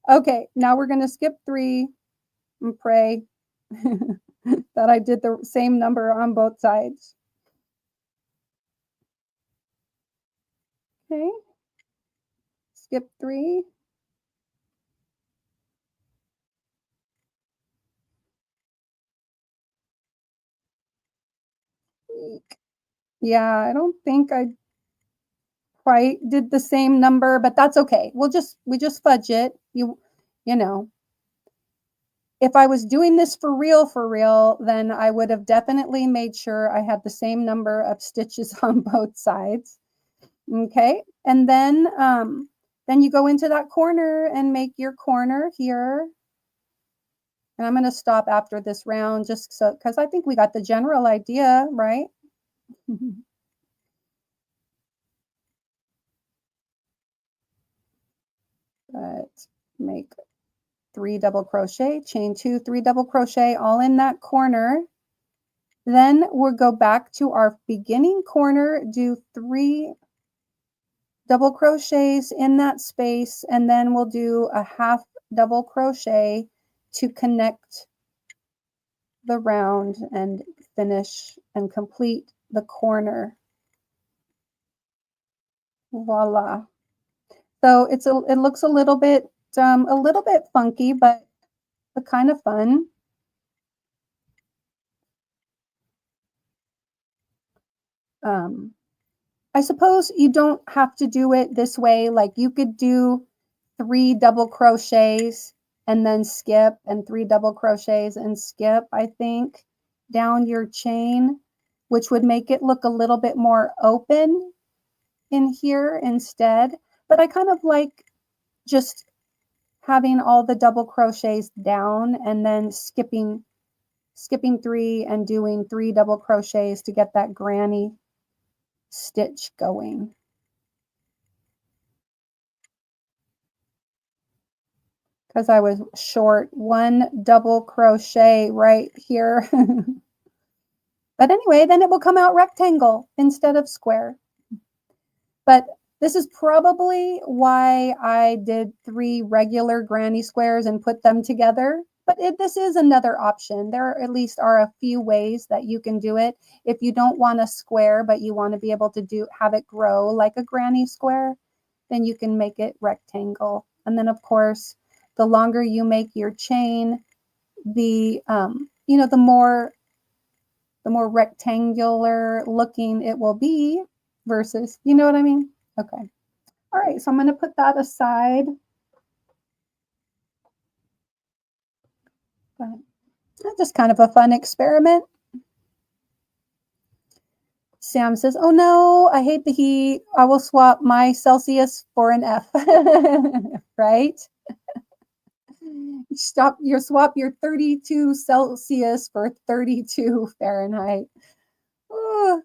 Okay, now we're going to skip 3 and pray that I did the same number on both sides. Okay, skip 3. Yeah, I don't think I quite did the same number, but that's okay. We just fudge it. You know, if I was doing this for real, then I would have definitely made sure I had the same number of stitches on both sides. Okay, and then you go into that corner and make your corner here. And I'm going to stop after this round just so, because I think we got the general idea, right? But make 3 double crochet, chain 2, 3 double crochet, all in that corner. Then we'll go back to our beginning corner, do 3 double crochets in that space, and then we'll do a half double crochet to connect the round and finish and complete the corner. Voila. So it looks a little bit funky, but kind of fun. I suppose you don't have to do it this way. Like you could do 3 double crochets and then skip, and 3 double crochets and skip, I think, down your chain, which would make it look a little bit more open in here instead. But I kind of like just having all the double crochets down and then skipping 3 and doing 3 double crochets to get that granny stitch going. Because I was short 1 double crochet right here. But anyway, then it will come out rectangle instead of square. But this is probably why I did 3 regular granny squares and put them together. But this is another option. There at least are a few ways that you can do it. If you don't want a square, but you want to be able to have it grow like a granny square, then you can make it rectangle. And then of course, the longer you make your chain, the more rectangular looking it will be versus, you know what I mean? Okay. All right, so I'm going to put that aside. But that's just kind of a fun experiment. Sam says, oh no, I hate the heat. I will swap my Celsius for an F. Right? Swap your 32 Celsius for 32 Fahrenheit. Oh.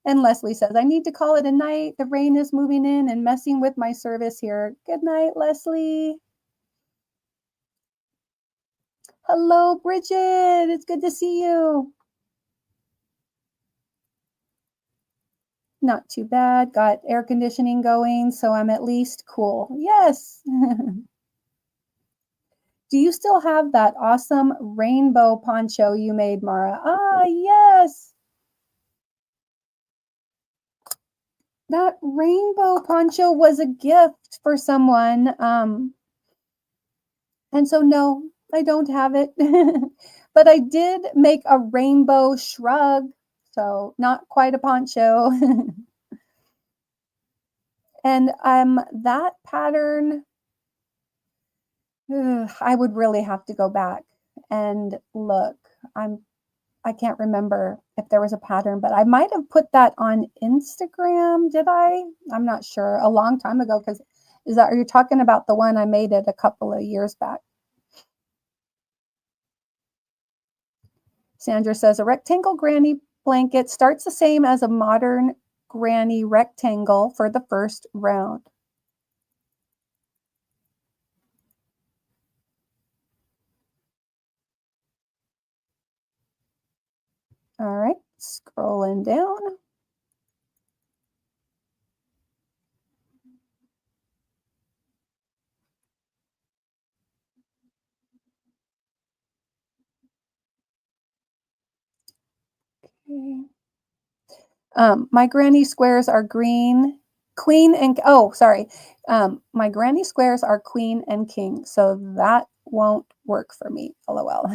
And Leslie says, I need to call it a night. The rain is moving in and messing with my service here. Good night, Leslie. Hello, Bridget. It's good to see you. Not too bad. Got air conditioning going, so I'm at least cool. Yes. Do you still have that awesome rainbow poncho you made, Mara? Ah, yes. That rainbow poncho was a gift for someone. And so, no, I don't have it. But I did make a rainbow shrug. So not quite a poncho. And that pattern, I would really have to go back and look. I can't remember if there was a pattern, but I might have put that on Instagram. Did I? I'm not sure. A long time ago, because are you talking about the one I made it a couple of years back? Sandra says a rectangle granny blanket starts the same as a modern granny rectangle for the first round. All right, scrolling down. Okay. My granny squares are queen and, oh, sorry. My granny squares are queen and king, so that won't work for me, LOL.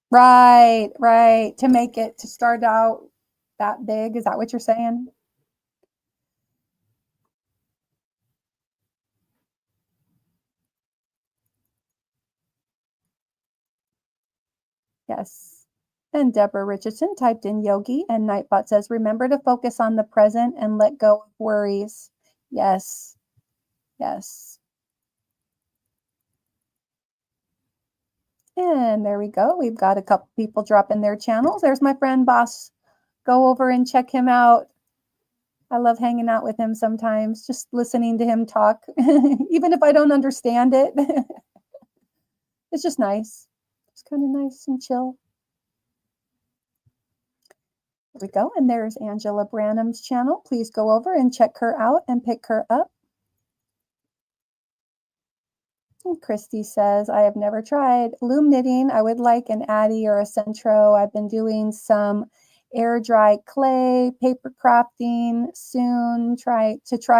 Right. To start out that big. Is that what you're saying? Yes. And Deborah Richardson typed in yogi, and Nightbot says, remember to focus on the present and let go of worries. Yes. And there we go. We've got a couple people dropping their channels. There's my friend Boss. Go over and check him out. I love hanging out with him sometimes, just listening to him talk, even if I don't understand it. It's just nice. It's kind of nice and chill. There we go. And there's Angela Branham's channel. Please go over and check her out and pick her up. And Christy says, I have never tried loom knitting. I would like an Addy or a Centro. I've been doing some air dry clay, paper crafting, soon try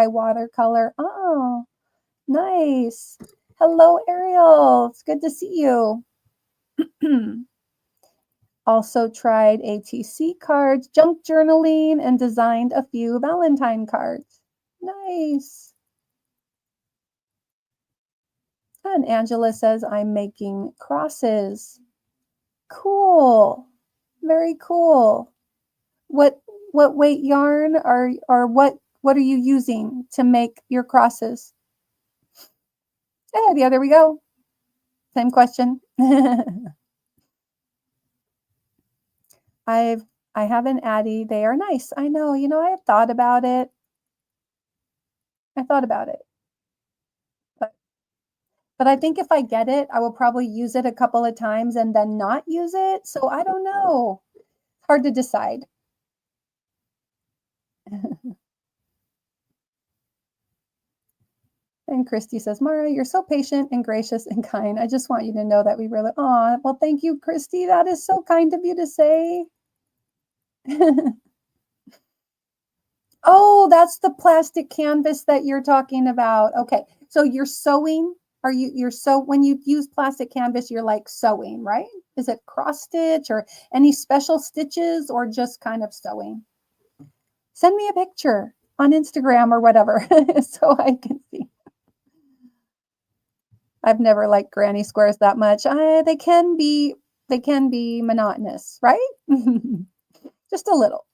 watercolor. Oh, nice. Hello, Ariel. It's good to see you. Also tried ATC cards, junk journaling, and designed a few Valentine cards. Nice. And Angela says, I'm making crosses. Cool. Very cool. What weight yarn or what are you using to make your crosses? Yeah, there we go. Same question. I have an Addy. They are nice. I know. I have thought about it. But I think if I get it, I will probably use it a couple of times and then not use it. So I don't know. Hard to decide. And Christy says, Mara, you're so patient and gracious and kind. I just want you to know that we really, well, thank you, Christy. That is so kind of you to say. Oh, that's the plastic canvas that you're talking about. Okay. So you're sewing. When you use plastic canvas, you're like sewing, right? Is it cross stitch or any special stitches or just kind of sewing? Send me a picture on Instagram or whatever so I can see. I've never liked granny squares that much. They can be monotonous, right? Just a little.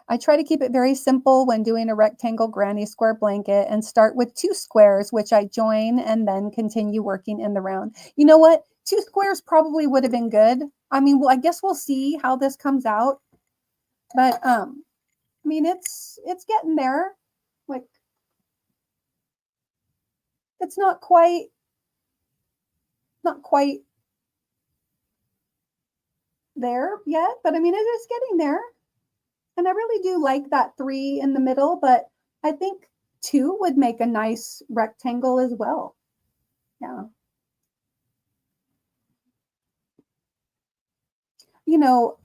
I try to keep it very simple when doing a rectangle granny square blanket and start with 2 squares, which I join and then continue working in the round. You know what? 2 squares probably would have been good. I mean, well, I guess we'll see how this comes out. But I mean, it's getting there. Like, it's not quite there yet, but I mean, it is getting there. And I really do like that 3 in the middle, but I think 2 would make a nice rectangle as well. Yeah.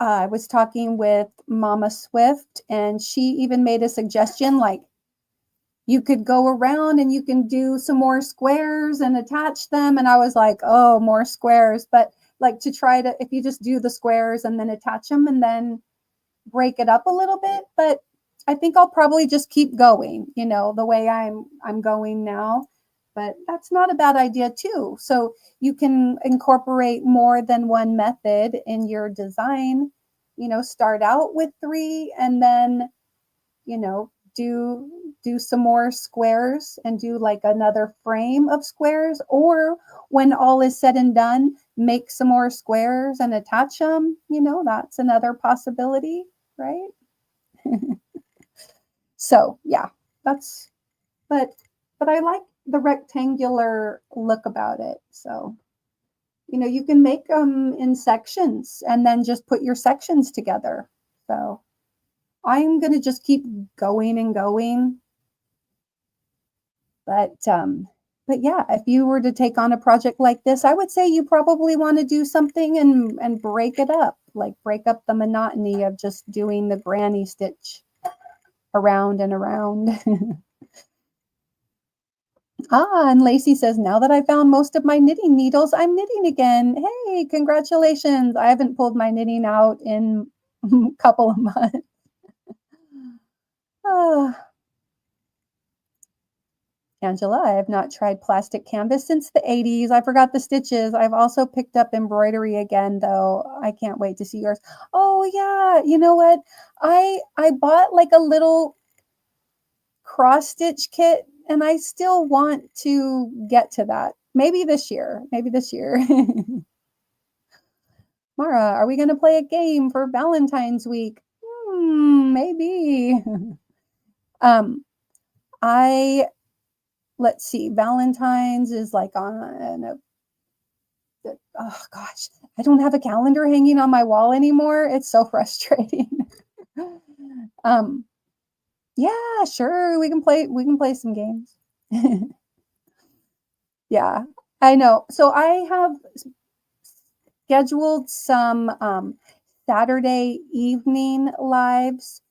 I was talking with Mama Swift, and she even made a suggestion like you could go around and you can do some more squares and attach them. And I was like, oh, more squares. But like to try to, if you just do the squares and then attach them and then break it up a little bit. But I think I'll probably just keep going, the way I'm going now. But that's not a bad idea too. So you can incorporate more than one method in your design. Start out with 3 and then, do some more squares and do like another frame of squares, or when all is said and done, make some more squares and attach them. That's another possibility, right? So yeah, but I like the rectangular look about it. So you can make them in sections and then just put your sections together. So I'm going to just keep going and going. But yeah, if you were to take on a project like this, I would say you probably want to do something and break it up, like break up the monotony of just doing the granny stitch around and around. And Lacey says, now that I found most of my knitting needles, I'm knitting again. Hey, congratulations. I haven't pulled my knitting out in a couple of months. Angela, I have not tried plastic canvas since the 80s. I forgot the stitches. I've also picked up embroidery again, though. I can't wait to see yours. Oh, yeah. You know what? I bought like a little cross stitch kit, and I still want to get to that. Maybe this year. Mara, are we going to play a game for Valentine's week? Maybe. Let's see, Valentine's is like oh gosh, I don't have a calendar hanging on my wall anymore. It's so frustrating. Yeah, sure, we can play some games. Yeah, I know. So I have scheduled some Saturday evening lives,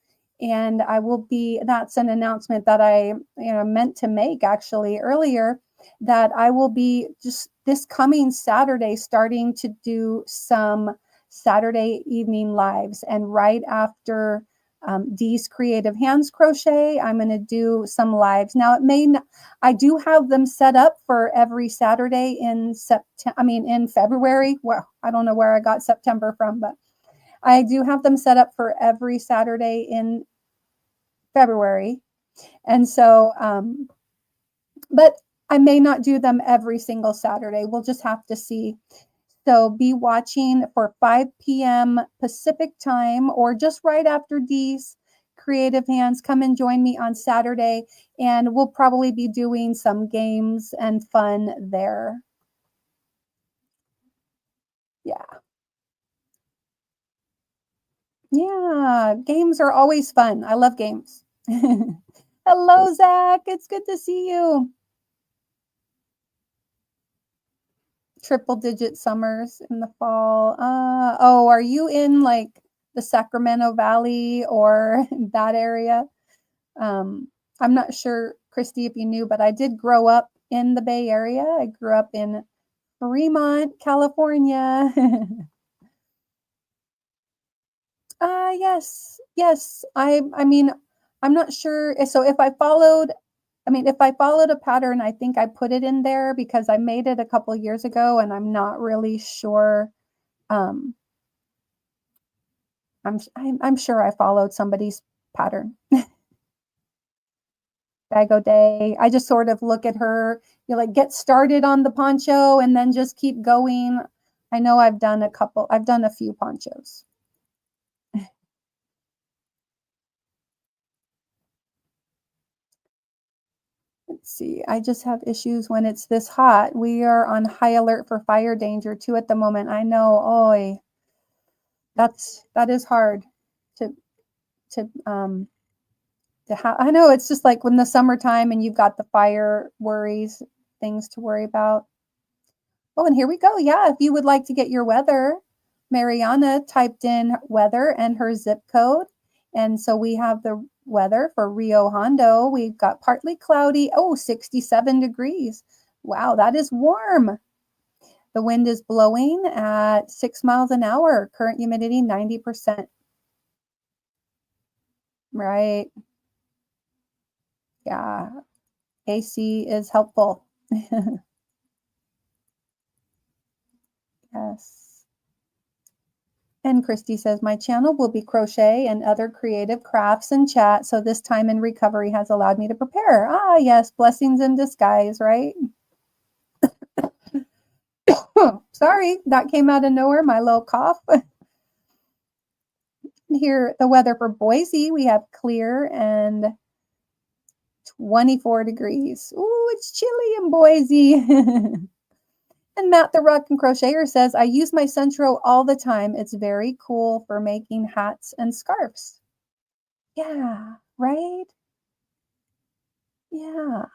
and I will be. That's an announcement that I meant to make actually earlier. That I will be just this coming Saturday starting to do some Saturday evening lives, and right after Dee's Creative Hands Crochet, I'm going to do some lives. Now it may not, I do have them set up for every Saturday in September. I mean, in February. Well, I don't know where I got September from, but I do have them set up for every Saturday in February. And so, but I may not do them every single Saturday. We'll just have to see. So be watching for 5 p.m. Pacific time or just right after Dee's Creative Hands. Come and join me on Saturday, and we'll probably be doing some games and fun there. Yeah. Yeah. Games are always fun. I love games. Hello, Zach. It's good to see you. Triple digit summers in the fall. Oh, are you in like the Sacramento Valley or that area? I'm not sure, Christy, if you knew, but I did grow up in the Bay Area. I grew up in Fremont, California. Yes, yes. I mean, I'm not sure. So if I followed, I mean, if I followed a pattern, I think I put it in there because I made it a couple years ago, and I'm not really sure. Um, I'm sure I followed somebody's pattern. Bago Day. I just sort of look at her, like get started on the poncho and then just keep going. I know I've done a few ponchos. Let's see. I just have issues when it's this hot. We are on high alert for fire danger too at the moment. I know. Oi, that is hard to to I know it's just like when the summertime and you've got the fire worries, things to worry about. Oh, and here we go. Yeah, if you would like to get your weather, Mariana typed in weather and her zip code. And so we have the weather for Rio Hondo. We've got partly cloudy. Oh, 67 degrees. Wow, that is warm. The wind is blowing at 6 miles an hour. Current humidity 90%. Right. Yeah. AC is helpful. Yes. And Christy says, my channel will be crochet and other creative crafts and chat. So this time in recovery has allowed me to prepare. Ah, yes, blessings in disguise, right? Sorry, that came out of nowhere, my little cough. Here, the weather for Boise, we have clear and 24 degrees. Ooh, it's chilly in Boise. And Matt the Rock and Crocheter says, I use my Centro all the time. It's very cool for making hats and scarves. Yeah, right? Yeah.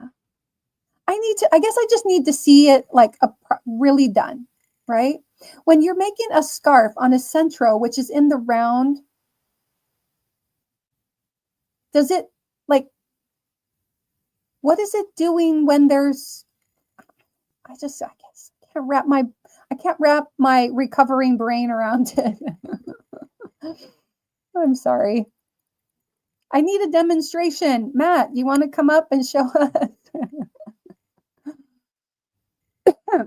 I guess I just need to see it like really done, right? When you're making a scarf on a Centro, which is in the round, does it like, what is it doing when there's, I guess I can't wrap my recovering brain around it. I'm sorry. I need a demonstration. Matt, you want to come up and show us? I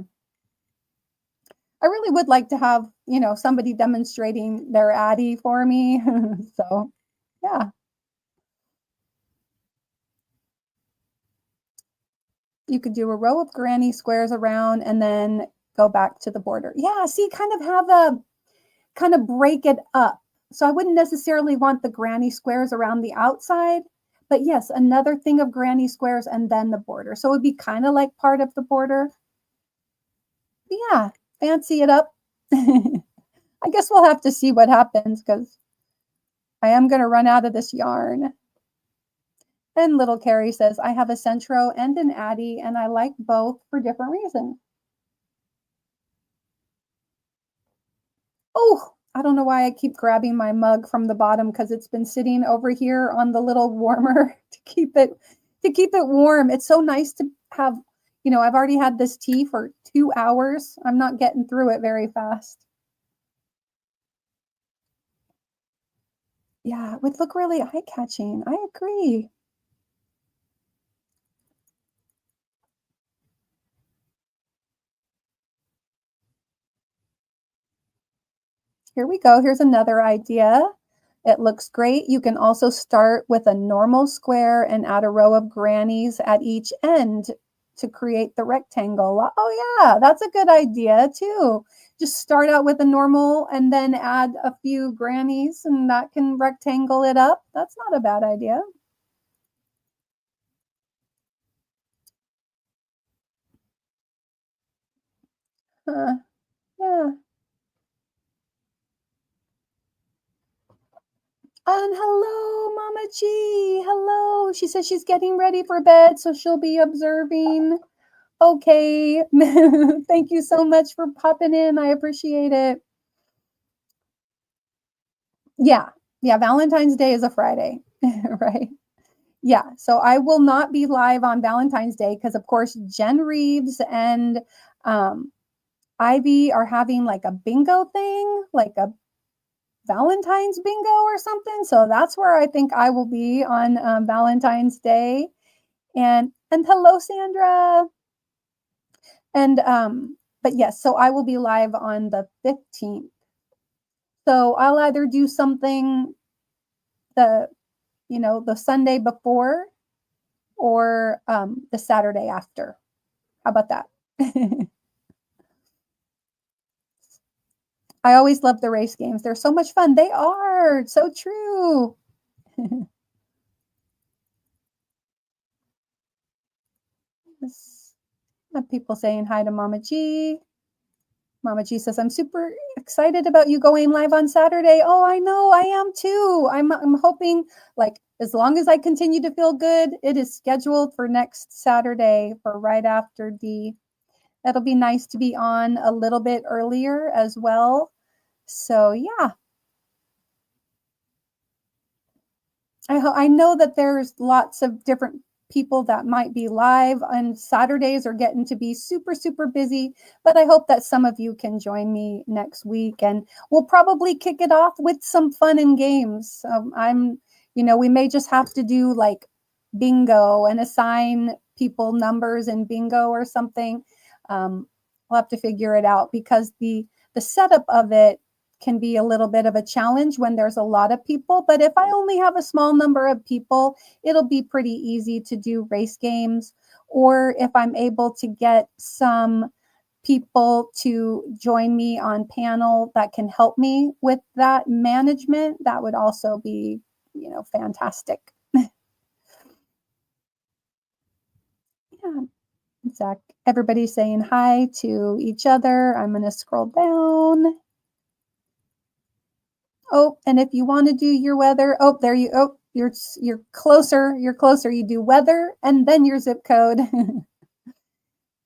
really would like to have, somebody demonstrating their Addy for me. So, yeah. You could do a row of granny squares around and then go back to the border. Yeah, see, kind of break it up. So I wouldn't necessarily want the granny squares around the outside, but yes, another thing of granny squares and then the border. So it would be kind of like part of the border. But yeah, fancy it up. I guess we'll have to see what happens because I am going to run out of this yarn. And little Carrie says, I have a Centro and an Addie, and I like both for different reasons. Oh, I don't know why I keep grabbing my mug from the bottom because it's been sitting over here on the little warmer to keep it warm. It's so nice to have, I've already had this tea for 2 hours. I'm not getting through it very fast. Yeah, it would look really eye-catching. I agree. Here we go. Here's another idea. It looks great. You can also start with a normal square and add a row of grannies at each end to create the rectangle. Oh yeah, that's a good idea too. Just start out with a normal and then add a few grannies and that can rectangle it up. That's not a bad idea. Yeah. And hello, Mama G. Hello. She says she's getting ready for bed, so she'll be observing. Okay. Thank you so much for popping in. I appreciate it. Yeah. Yeah. Valentine's Day is a Friday, right? Yeah. So I will not be live on Valentine's Day because, of course, Jen Reeves and um, Ivy are having like a bingo thing, like a Valentine's bingo or something. So that's where I think I will be on Valentine's Day. And hello, Sandra. But yes, so I will be live on the 15th. So I'll either do something the the Sunday before or the Saturday after. How about that? I always love the race games. They're so much fun. They are so true. People saying hi to Mama G. Mama G says, I'm super excited about you going live on Saturday. Oh, I know, I am too. I'm hoping, like, as long as I continue to feel good, it is scheduled for next Saturday for right after D. That'll be nice to be on a little bit earlier as well. So, yeah. I know that there's lots of different people that might be live on Saturdays are getting to be super, super busy, but I hope that some of you can join me next week and we'll probably kick it off with some fun and games. We may just have to do like bingo and assign people numbers in bingo or something. We'll have to figure it out because the setup of it can be a little bit of a challenge when there's a lot of people. But if I only have a small number of people, it'll be pretty easy to do race games. Or if I'm able to get some people to join me on panel that can help me with that management, that would also be, fantastic. Yeah, Zach, everybody's saying hi to each other. I'm going to scroll down. Oh, and if you want to do your weather, oh, there you oh, you're closer. You're closer. You do weather and then your zip code.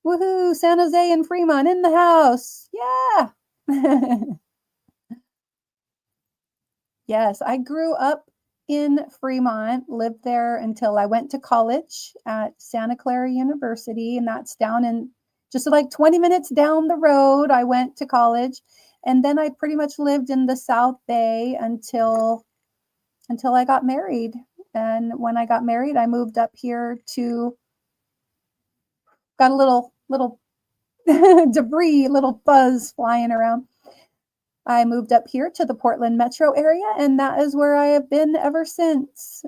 Woohoo, San Jose and Fremont in the house. Yeah. Yes, I grew up in Fremont, lived there until I went to college at Santa Clara University, and that's down in just like 20 minutes down the road. I went to college, and then I pretty much lived in the South Bay until I got married. And when I got married, I moved up here to got a little debris, little buzz flying around. I moved up here to the Portland metro area, and that is where I have been ever since.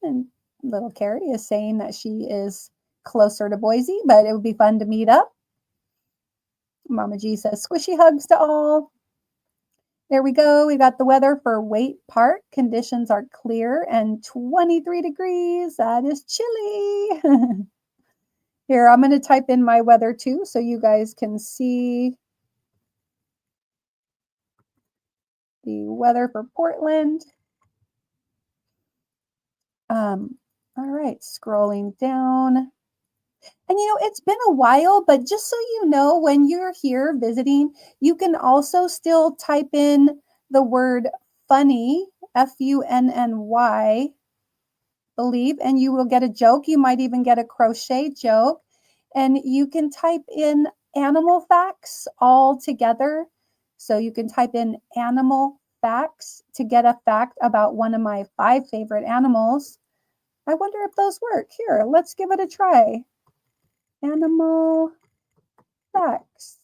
And little Carrie is saying that she is closer to Boise, but it would be fun to meet up. Mama G says, squishy hugs to all. There we go. We got the weather for Waite Park. Conditions are clear and 23 degrees. That is chilly. Here, I'm going to type in my weather too so you guys can see. the weather for Portland. All right, scrolling down. And it's been a while, but just so you know, when you're here visiting, you can also still type in the word funny, Funny, believe, and you will get a joke. You might even get a crochet joke. And you can type in animal facts all together. So you can type in animal facts to get a fact about one of my 5 favorite animals. I wonder if those work. Here, let's give it a try. Animal facts.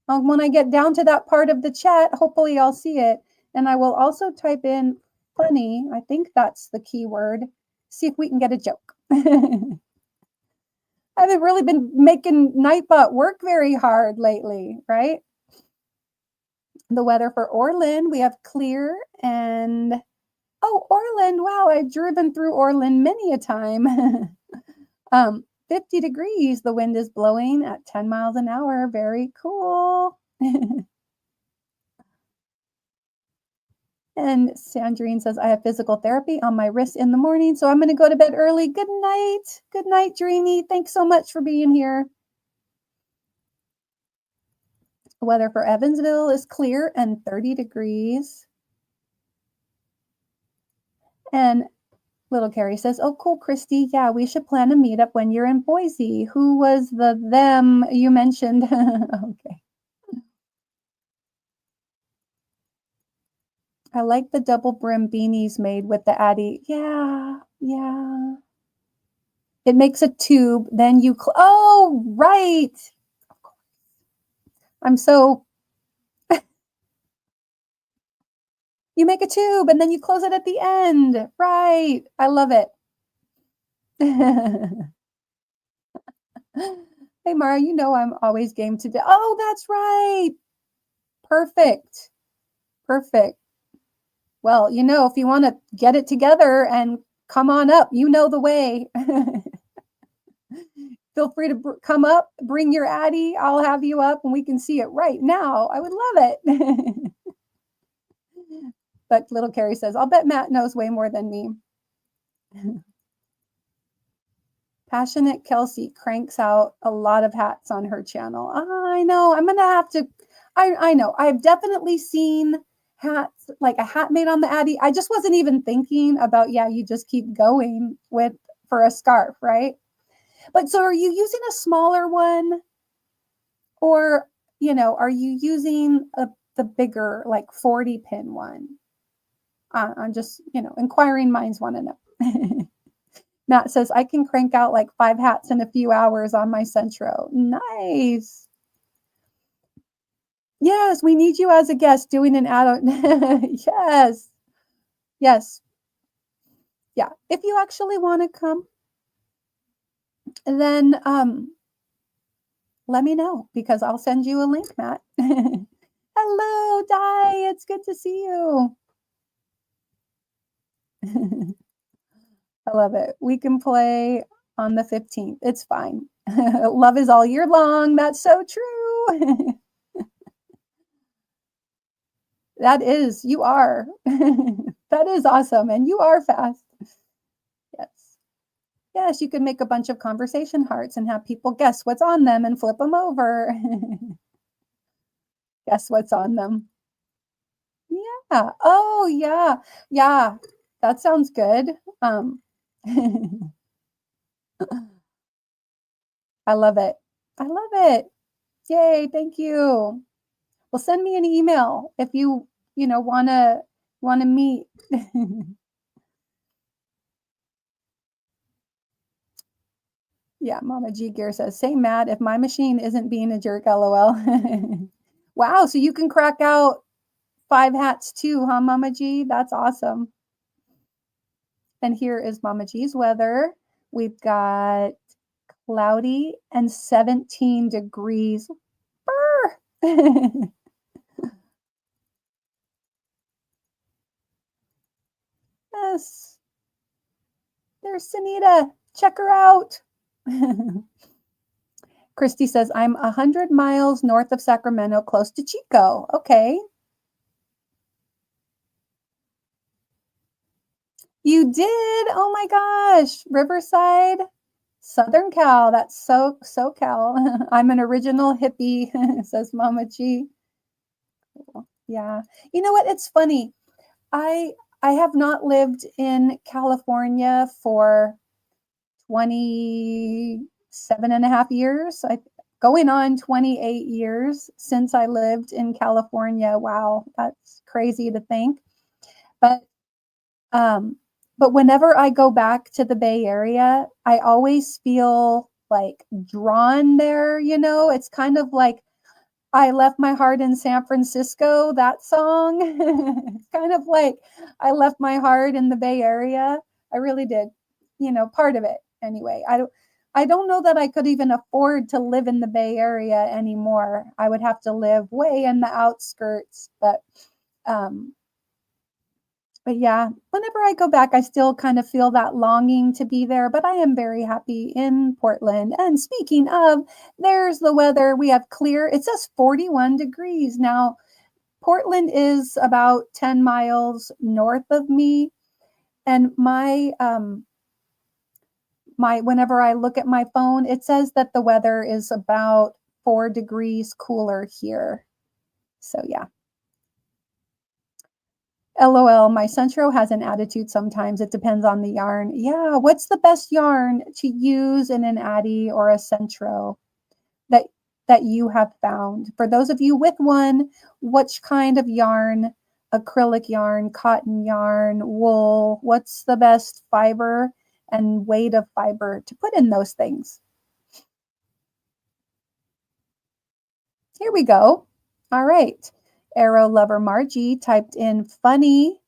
When I get down to that part of the chat, hopefully I'll see it. And I will also type in funny. I think that's the keyword. See if we can get a joke. I haven't really been making Nightbot work very hard lately, right? The weather for Orland, we have clear and, oh, Orland, wow, I've driven through Orland many a time. 50 degrees, the wind is blowing at 10 miles an hour. Very cool. And Sandrine says, I have physical therapy on my wrist in the morning, so I'm going to go to bed early. Good night. Good night, Dreamy. Thanks so much for being here. The weather for Evansville is clear and 30 degrees. And Little Carrie says, oh, cool, Christy. Yeah, we should plan a meetup when you're in Boise. Who was the them you mentioned? Okay. I like the double brim beanies made with the Addy. Yeah, yeah. It makes a tube, then you, oh, right. I'm so, you make a tube and then you close it at the end. Right. I love it. Hey, Mara, you know I'm always game to do. Oh, that's right. Perfect. Perfect. Well, if you want to get it together and come on up, you know the way. Feel free to come up, bring your Addy. I'll have you up and we can see it right now. I would love it. But Little Carrie says, I'll bet Matt knows way more than me. Passionate Kelsey cranks out a lot of hats on her channel. I know. I'm going to have to. I know. I've definitely seen hats, like a hat made on the Addy. I just wasn't even thinking about, you just keep going for a scarf, right? But so are you using a smaller one? Or, are you using the bigger, like 40 pin one? I'm just, inquiring minds want to know. Matt says, I can crank out like 5 hats in a few hours on my Centro. Nice. Yes, we need you as a guest doing an add-on. Yes. Yes. Yeah. If you actually want to come, then let me know because I'll send you a link, Matt. Hello, Di. It's good to see you. I love it. We can play on the 15th. It's fine. Love is all year long. That's so true. That is, you are. That is awesome. And you are fast. Yes. Yes, you can make a bunch of conversation hearts and have people guess what's on them and flip them over. Guess what's on them. Yeah. Oh, yeah. Yeah. That sounds good. I love it. I love it. Yay. Thank you. Well, send me an email if you want to meet. Yeah, Mama G Gear says, say Matt, if my machine isn't being a jerk, LOL. Wow, so you can crack out 5 hats too, huh, Mama G? That's awesome. And here is Mama G's weather. We've got cloudy and 17 degrees. Yes. There's Sunita. Check her out. Christy says, I'm 100 miles north of Sacramento, close to Chico. Okay. You did? Oh my gosh. Riverside, Southern Cal. That's so Cal. I'm an original hippie, says Mama G. Yeah. You know what? It's funny. I I have not lived in California for 27 and a half years. Going on 28 years since I lived in California. Wow, that's crazy to think. But um but whenever I go back to the Bay Area, I always feel like drawn there, you know? It's kind of like I left my heart in San Francisco, that song. It's kind of like I left my heart in the Bay Area. I really did, you know, part of it anyway. I don't know that I could even afford to live in the Bay Area anymore. I would have to live way in the outskirts, um but yeah, whenever I go back, I still kind of feel that longing to be there, but I am very happy in Portland. And speaking of, there's the weather. We have clear, it says 41 degrees. Now, Portland is about 10 miles north of me. And my whenever I look at my phone, it says that the weather is about 4 degrees cooler here. So yeah. LOL, my centro has an attitude sometimes. It depends on the yarn. Yeah, what's the best yarn to use in an Addy or a centro that that you have found? For those of you with one, which kind of yarn? Acrylic yarn, cotton yarn, wool? What's the best fiber and weight of fiber to put in those things? Here we go. All right. Arrow Lover Margie typed in funny.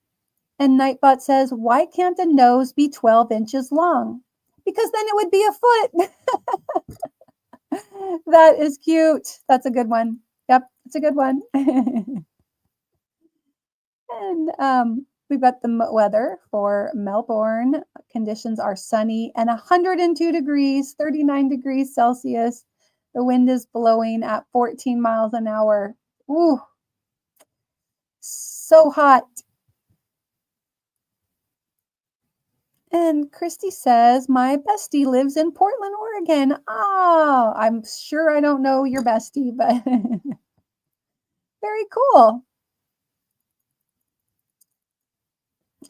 And Nightbot says, why can't a nose be 12 inches long? Because then it would be a foot. That is cute. That's a good one. Yep, it's a good one. And we've got the weather for Melbourne. Conditions are sunny and 102 degrees, 39 degrees Celsius. The wind is blowing at 14 miles an hour. Ooh, so hot. And Christy says, my bestie lives in Portland, Oregon. Oh, I'm sure I don't know your bestie, but very cool.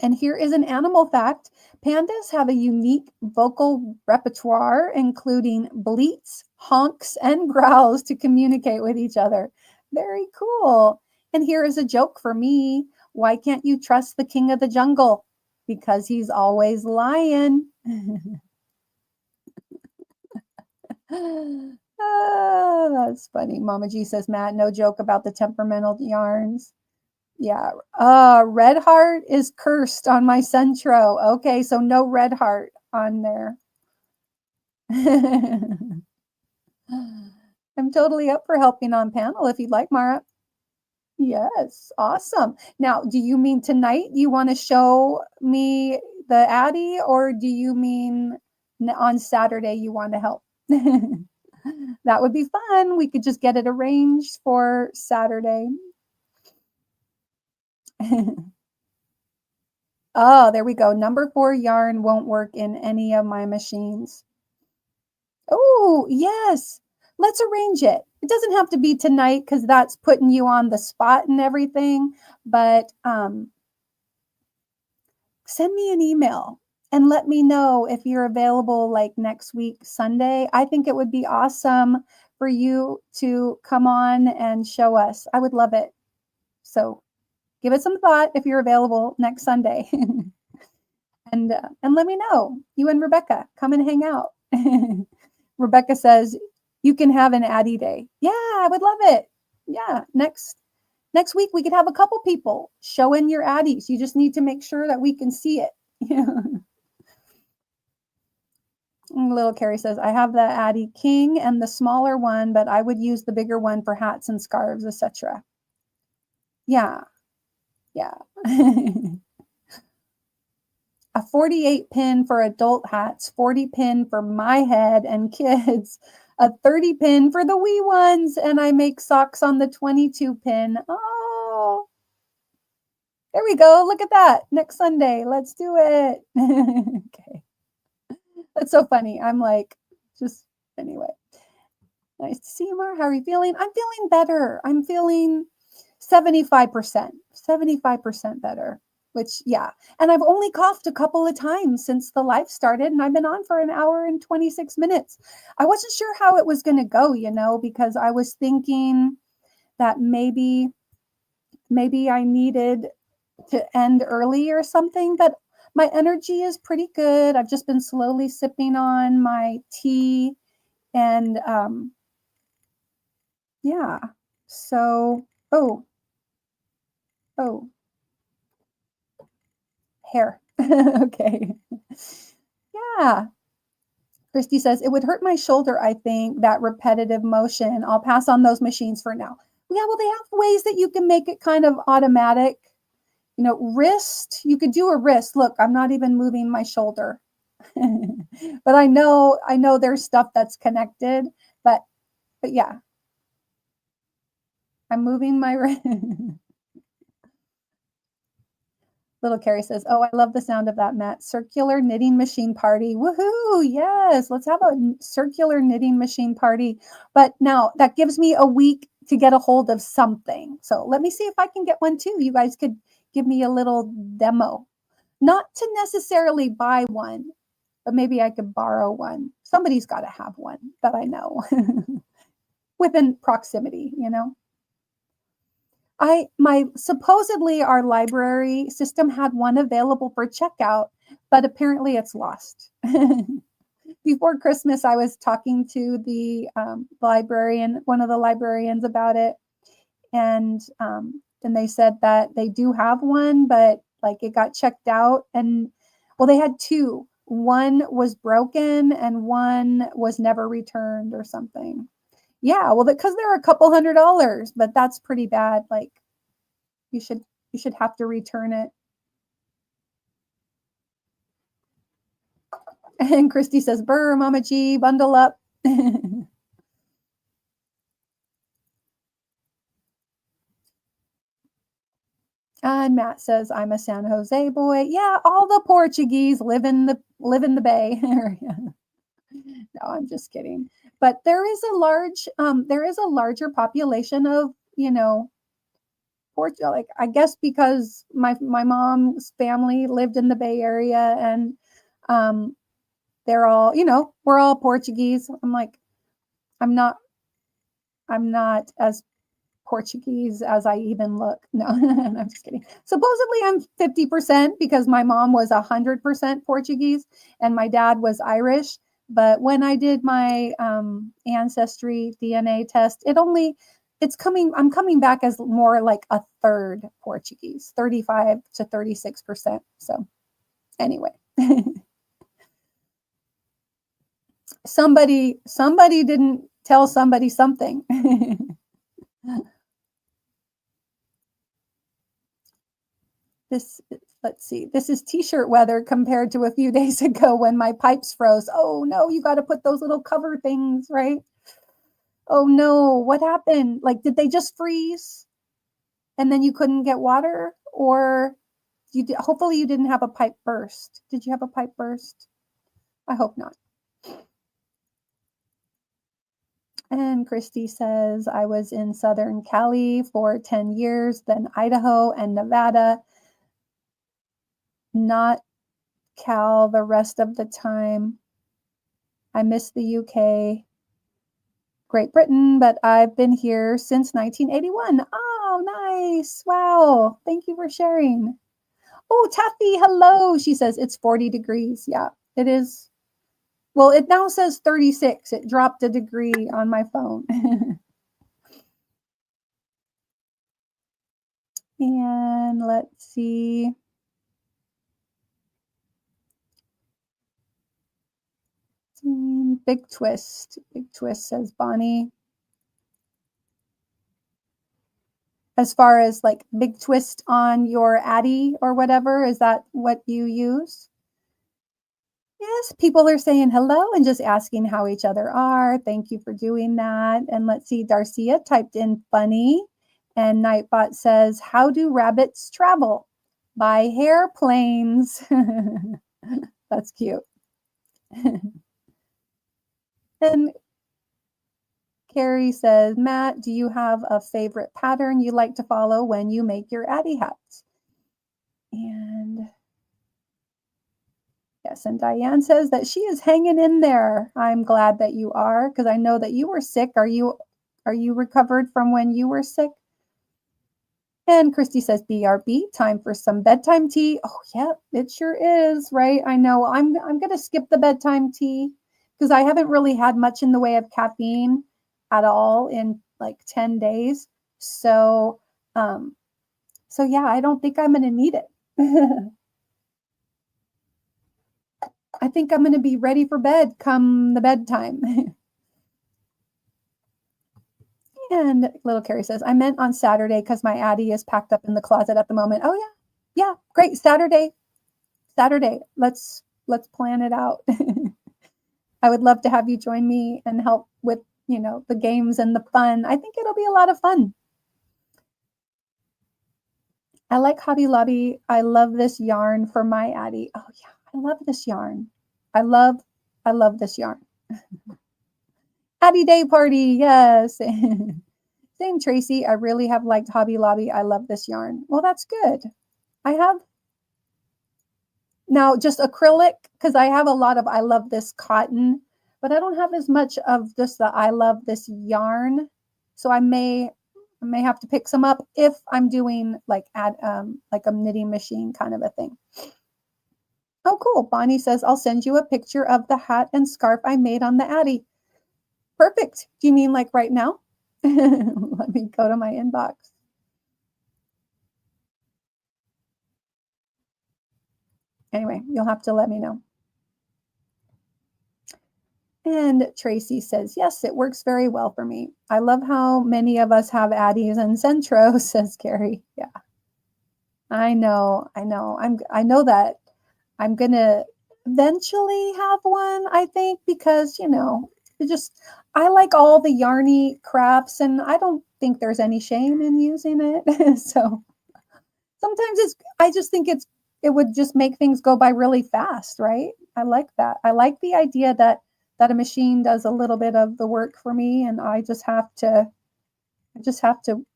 And here is an animal fact. Pandas have a unique vocal repertoire, including bleats, honks, and growls to communicate with each other. Very cool. And here is a joke for me. Why can't you trust the king of the jungle? Because he's always lying. That's funny. Mama G says, Matt, no joke about the temperamental yarns. Yeah. Red heart is cursed on my centro. Okay, so no red heart on there. I'm totally up for helping on panel if you'd like, Mara. Yes, awesome. Now, do you mean tonight you want to show me the Addy, or do you mean on Saturday you want to help? That would be fun. We could just get it arranged for Saturday. Oh, there we go. Number 4 yarn won't work in any of my machines. Oh, yes. Let's arrange it. It doesn't have to be tonight because that's putting you on the spot and everything, but send me an email and let me know if you're available like next week, Sunday. I think it would be awesome for you to come on and show us. I would love it. So give it some thought if you're available next Sunday. And let me know. You and Rebecca, come and hang out. Rebecca says, you can have an Addy day. Yeah, I would love it. Yeah, next week we could have a couple people show in your Addies. You just need to make sure that we can see it. Little Carrie says, I have the Addy King and the smaller one, but I would use the bigger one for hats and scarves, etc. Yeah. A 48 pin for adult hats, 40 pin for my head and kids, a 30 pin for the wee ones, and I make socks on the 22 pin. Oh, There we go. Look at that. Next Sunday. Let's do it. Okay. That's so funny. I'm like, just anyway. Nice to see you, Mar. How are you feeling? I'm feeling better. I'm feeling 75%, 75% better, which, yeah. And I've only coughed a couple of times since the live started, and I've been on for an hour and 26 minutes. I wasn't sure how it was going to go, because I was thinking that maybe I needed to end early or something, but my energy is pretty good. I've just been slowly sipping on my tea and yeah. So, oh, hair. Okay. Yeah. Christy says, it would hurt my shoulder, I think, that repetitive motion. I'll pass on those machines for now. Yeah, well, they have ways that you can make it kind of automatic. Wrist, you could do a wrist. Look, I'm not even moving my shoulder. But I know there's stuff that's connected, but yeah. I'm moving my wrist. Little Carrie says, oh, I love the sound of that, Matt. Circular knitting machine party. Woohoo. Yes. Let's have a circular knitting machine party. But now that gives me a week to get a hold of something. So let me see if I can get one too. You guys could give me a little demo. Not to necessarily buy one, but maybe I could borrow one. Somebody's got to have one that I know within proximity, supposedly our library system had one available for checkout, but apparently it's lost. Before Christmas, I was talking to the librarian, one of the librarians about it, and they said that they do have one, but like it got checked out, and well, they had two. One was broken and one was never returned or something. Yeah, well, because they're a couple $100, but that's pretty bad. Like you should have to return it. And Christy says, "Brr, Mama G, bundle up." And Matt says, "I'm a San Jose boy." Yeah, all the Portuguese live in the Bay Area. No, I'm just kidding. But there is a larger population of, like I guess because my mom's family lived in the Bay Area, and they're all, we're all Portuguese. I'm like, I'm not as Portuguese as I even look. No, I'm just kidding. Supposedly I'm 50% because my mom was 100% Portuguese and my dad was Irish. But when I did my ancestry DNA test, I'm coming back as more like a third Portuguese, 35 to 36%. So anyway, somebody didn't tell somebody something. Let's see, this is t-shirt weather compared to a few days ago when my pipes froze. Oh no, you got to put those little cover things, right? Oh no, what happened? Like, did they just freeze and then you couldn't get water? Or hopefully you didn't have a pipe burst. Did you have a pipe burst? I hope not. And Christy says, I was in Southern Cali for 10 years, then Idaho and Nevada. Not Cal the rest of the time. I miss the UK, Great Britain, but I've been here since 1981. Oh, nice. Wow. Thank you for sharing. Oh, Taffy, hello. She says it's 40 degrees. Yeah, it is. Well, it now says 36. It dropped a degree on my phone. And let's see. Big twist, says Bonnie. As far as like big twist on your Addy or whatever, is that what you use? Yes, people are saying hello and just asking how each other are. Thank you for doing that. And let's see, Darcia typed in funny, and Nightbot says, how do rabbits travel? by hairplanes. That's cute. And Carrie says, Matt, do you have a favorite pattern you like to follow when you make your Addy hats? And yes, and Diane says that she is hanging in there. I'm glad that you are, because I know that you were sick. Are you recovered from when you were sick? And Christy says, BRB, time for some bedtime tea. Oh, yeah, it sure is, right? I know. I'm going to skip the bedtime tea because I haven't really had much in the way of caffeine at all in like 10 days. So yeah, I don't think I'm going to need it. I think I'm going to be ready for bed come the bedtime. And little Carrie says, I meant on Saturday because my Addy is packed up in the closet at the moment. Oh yeah. Yeah, great. Saturday. Let's plan it out. I would love to have you join me and help with, the games and the fun. I think it'll be a lot of fun. I like Hobby Lobby. I love this yarn for my Addy. Oh yeah, I love this yarn. I love this yarn. Addy Day Party, yes. Same Tracy. I really have liked Hobby Lobby. I love this yarn. Well, that's good. I have now just acrylic because I have a lot of I love this cotton, but I don't have as much of just the I love this yarn. So I may have to pick some up if I'm doing like like a knitting machine kind of a thing. Oh, cool. Bonnie says, I'll send you a picture of the hat and scarf I made on the Addy. Perfect. Do you mean like right now? Let me go to my inbox. Anyway, you'll have to let me know. And Tracy says, yes, it works very well for me. I love how many of us have Addies and Centros, says Carrie. Yeah, I know. I know that I'm going to eventually have one, I think, because, I like all the yarny crafts and I don't think there's any shame in using it. So sometimes I just think it would just make things go by really fast, right? I like that. I like the idea that a machine does a little bit of the work for me and I just have to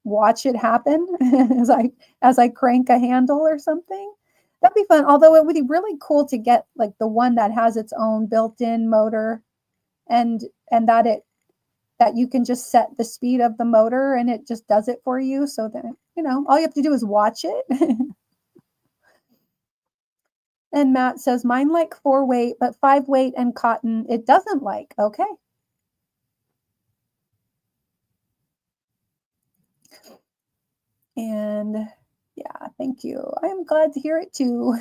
watch it happen as I crank a handle or something. That'd be fun. Although it would be really cool to get like the one that has its own built-in motor and that you can just set the speed of the motor and it just does it for you so that all you have to do is watch it. And Matt says, mine like 4-weight, but 5-weight and cotton, it doesn't like. Okay. And yeah, thank you. I'm glad to hear it too.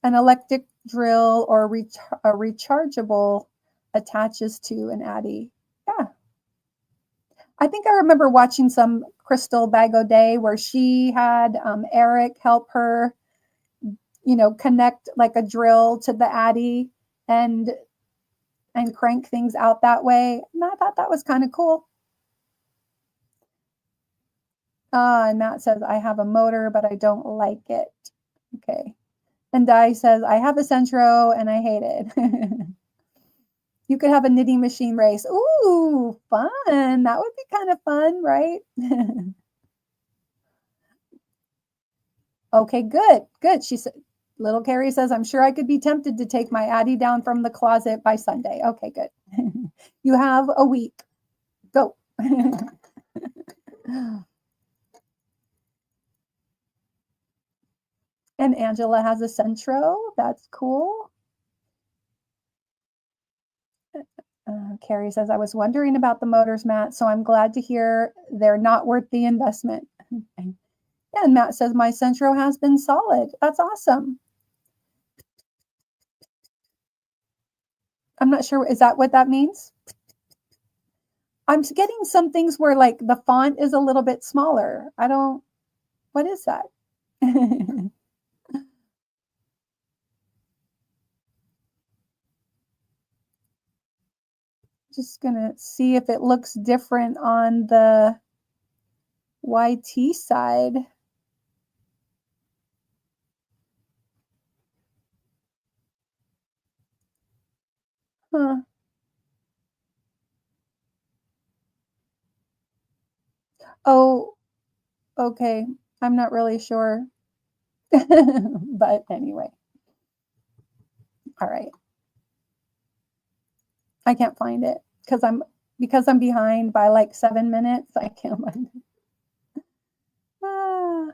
An electric drill or a rechargeable attaches to an Addy. Yeah. I think I remember watching some Crystal Bago Day where she had Eric help her connect like a drill to the Addy and crank things out that way. And I thought that was kind of cool. And Matt says, I have a motor, but I don't like it. Okay. And Di says, I have a Centro and I hate it. You could have a knitting machine race. Ooh, fun. That would be kind of fun, right? Okay, good. Good. She said, little Carrie says, I'm sure I could be tempted to take my Addy down from the closet by Sunday. Okay, good. You have a week. Go. And Angela has a Centro. That's cool. Carrie says, I was wondering about the motors, Matt, so I'm glad to hear they're not worth the investment. Yeah, and Matt says, my Centro has been solid. That's awesome. I'm not sure. Is that what that means? I'm getting some things where like the font is a little bit smaller. What is that? Just gonna see if it looks different on the YT side. Huh. Oh, okay. I'm not really sure. But anyway. All right. I can't find it because I'm behind by like 7 minutes. I can't find it. Ah.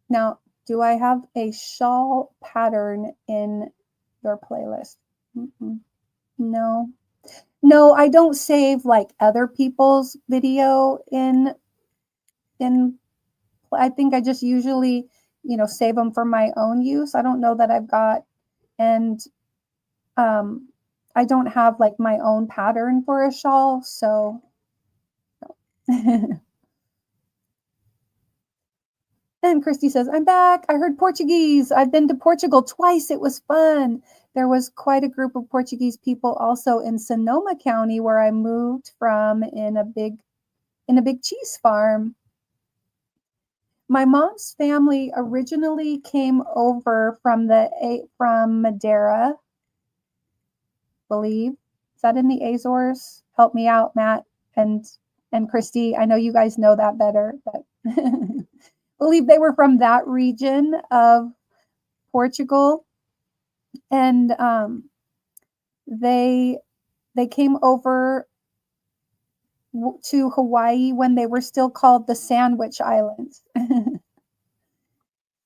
Now, do I have a shawl pattern in your playlist? Mm-mm. No. No, I don't save like other people's video in I think I just usually, save them for my own use. I don't know that I've got and um I don't have like my own pattern for a shawl, so And Christy says, I'm back. I heard Portuguese. I've been to Portugal twice. It was fun. There was quite a group of Portuguese people also in Sonoma County where I moved from in a big cheese farm. My mom's family originally came over from Madeira, I believe. Is that in the Azores? Help me out, Matt and Christy. I know you guys know that better, but believe they were from that region of Portugal, and they they came over to Hawaii when they were still called the Sandwich Islands.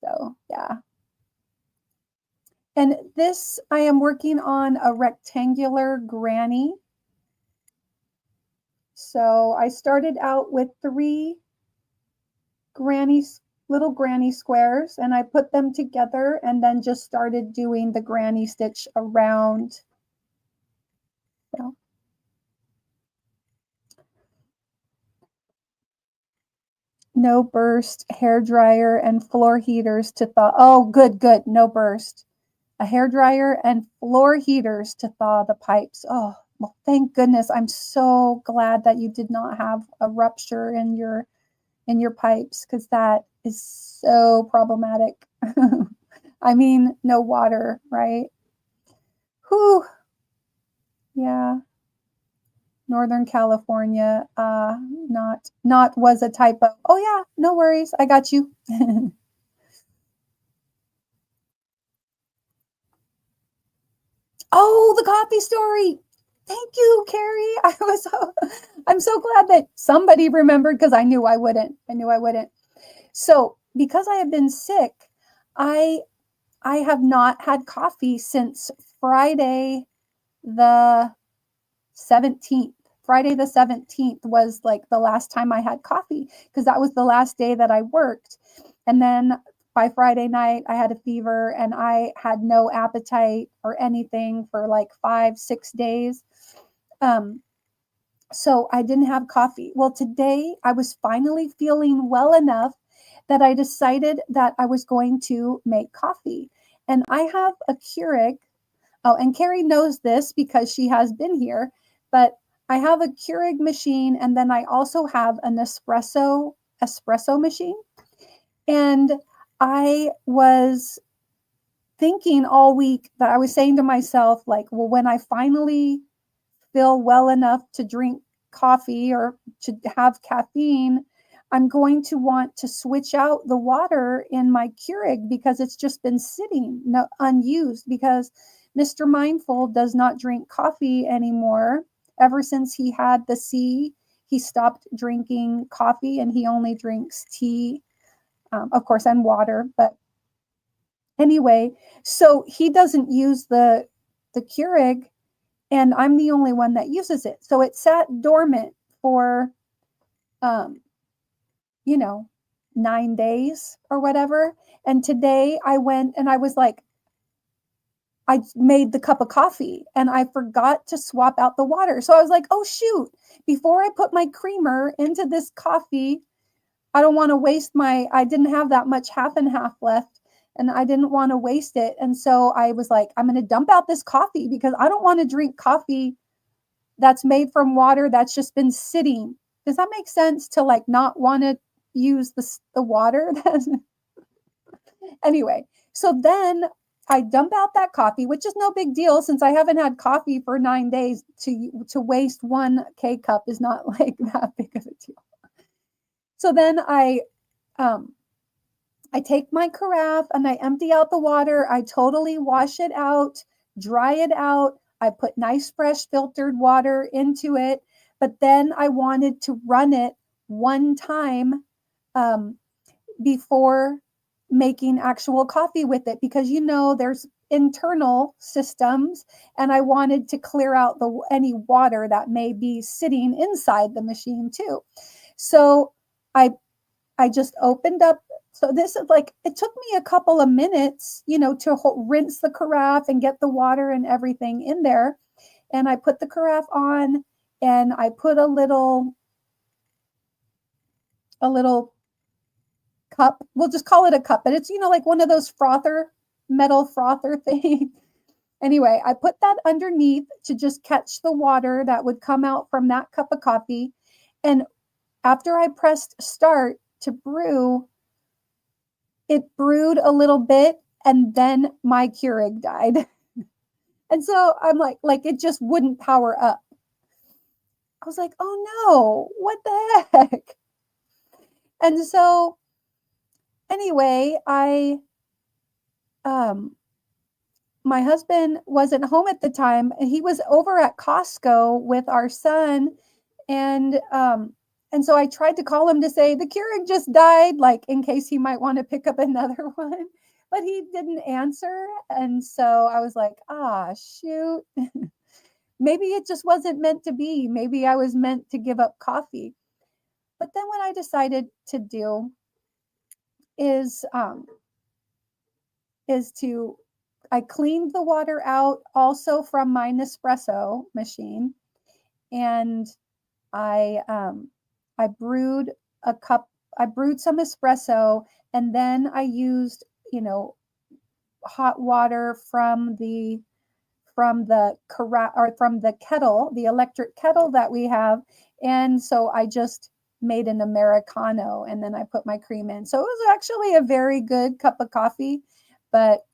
So yeah. And this, I am working on a rectangular granny. So I started out with 3 little granny squares, and I put them together and then just started doing the granny stitch around. So. No burst, hair dryer, and floor heaters to thaw. Oh, good, good. No burst. A hair dryer and floor heaters to thaw the pipes. Oh, well, thank goodness. I'm so glad that you did not have a rupture in your pipes, because that is so problematic. I mean, no water, right? Whew. Yeah. Northern California, not was a typo. Oh yeah, no worries. I got you. Oh, the coffee story. Thank you, Carrie. I'm so glad that somebody remembered, because I knew I wouldn't. I knew I wouldn't. So, because I have been sick, I I have not had coffee since Friday the 17th. Friday the 17th was like the last time I had coffee, because that was the last day that I worked. And then by Friday night, I had a fever and I had no appetite or anything for like 5, 6 days. Um, so I didn't have coffee. Well, today I was finally feeling well enough that I decided that I was going to make coffee. And I have a Keurig. Oh, and Carrie knows this because she has been here, but I have a Keurig machine, and then I also have an espresso machine. And I was thinking all week that I was saying to myself, like, well, when I finally feel well enough to drink coffee or to have caffeine, I'm going to want to switch out the water in my Keurig, because it's just been sitting unused, because Mr. Mindful does not drink coffee anymore. Ever since he had the C, he stopped drinking coffee and he only drinks tea, of course, and water. But anyway, so he doesn't use the Keurig, and I'm the only one that uses it. So it sat dormant for, um, you know, 9 days or whatever. And today I went and I was like, I made the cup of coffee and I forgot to swap out the water. So I was like, oh, shoot, before I put my creamer into this coffee, I don't want to waste I didn't have that much half and half left, and I didn't want to waste it. And so I was like, I'm going to dump out this coffee, because I don't want to drink coffee that's made from water that's just been sitting, Does that make sense to like not want to use the water? Anyway, so then I dump out that coffee, which is no big deal since I haven't had coffee for 9 days. To waste 1 K-cup is not like that big of a deal. So then I take my carafe and I empty out the water. I totally wash it out, dry it out. I put nice fresh filtered water into it, but then I wanted to run it one time before making actual coffee with it, because there's internal systems, and I wanted to clear out any water that may be sitting inside the machine too. So I just opened up. So this is like, it took me a couple of minutes, to rinse the carafe and get the water and everything in there. And I put the carafe on, and I put a little cup. We'll just call it a cup, but it's, like one of those metal frother thing. Anyway, I put that underneath to just catch the water that would come out from that cup of coffee. And after I pressed start to brew, it brewed a little bit, and then my Keurig died. And so I'm like it just wouldn't power up. I was like, oh no, what the heck? And so anyway, my husband wasn't home at the time, and he was over at Costco with our son. And so I tried to call him to say the Keurig just died, like in case he might want to pick up another one, but he didn't answer. And so I was like, shoot, maybe it just wasn't meant to be. Maybe I was meant to give up coffee. But then what I decided to do is I cleaned the water out also from my Nespresso machine, and I brewed some espresso, and then I used, hot water from the kettle, the electric kettle that we have. And so I just made an Americano, and then I put my cream in. So it was actually a very good cup of coffee, but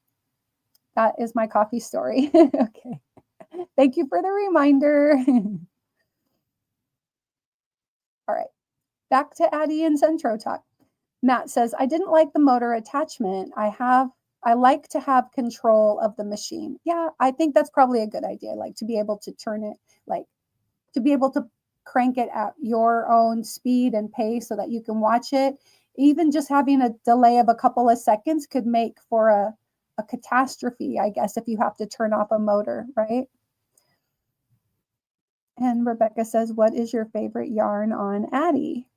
that is my coffee story. Okay. Thank you for the reminder. All right. Back to Addie and Centro Talk. Matt says, I didn't like the motor attachment. I like to have control of the machine. Yeah, I think that's probably a good idea. Like to be able to turn it, like to be able to crank it at your own speed and pace so that you can watch it. Even just having a delay of a couple of seconds could make for a catastrophe, I guess, if you have to turn off a motor, right? And Rebecca says, what is your favorite yarn on Addie?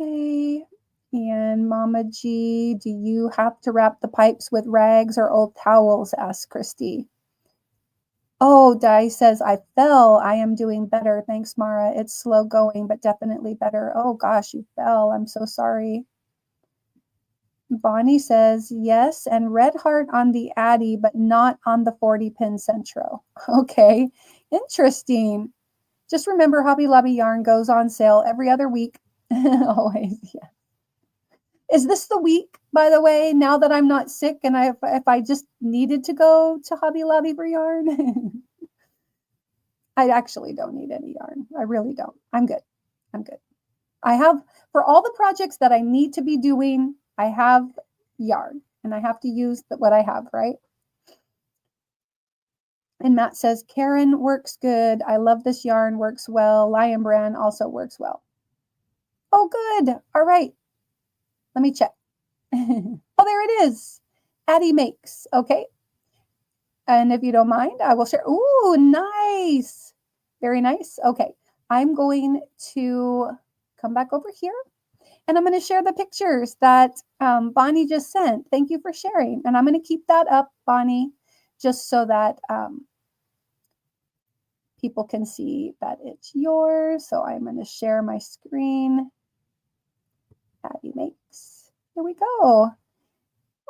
Okay. And Mama G, do you have to wrap the pipes with rags or old towels? Asks Christy. Oh, Di says, I fell. I am doing better. Thanks, Mara. It's slow going, but definitely better. Oh gosh, you fell. I'm so sorry. Bonnie says, yes, and red heart on the Addie, but not on the 40-pin Centro. Okay, interesting. Just remember, Hobby Lobby yarn goes on sale every other week. Always, yeah. Is this the week, by the way, now that I'm not sick and if I just needed to go to Hobby Lobby for yarn? I actually don't need any yarn. I really don't. I'm good. I'm good. I have, for all the projects that I need to be doing, I have yarn, and I have to use what I have, right? And Matt says, Karen works good. I love this yarn, works well. Lion Brand also works well. Oh, good. All right. Let me check. Oh, there it is. Addie Makes. Okay. And if you don't mind, I will share. Ooh, nice. Very nice. Okay. I'm going to come back over here, and I'm going to share the pictures that Bonnie just sent. Thank you for sharing. And I'm going to keep that up, Bonnie, just so that people can see that it's yours. So I'm going to share my screen. Addie Makes. Here we go.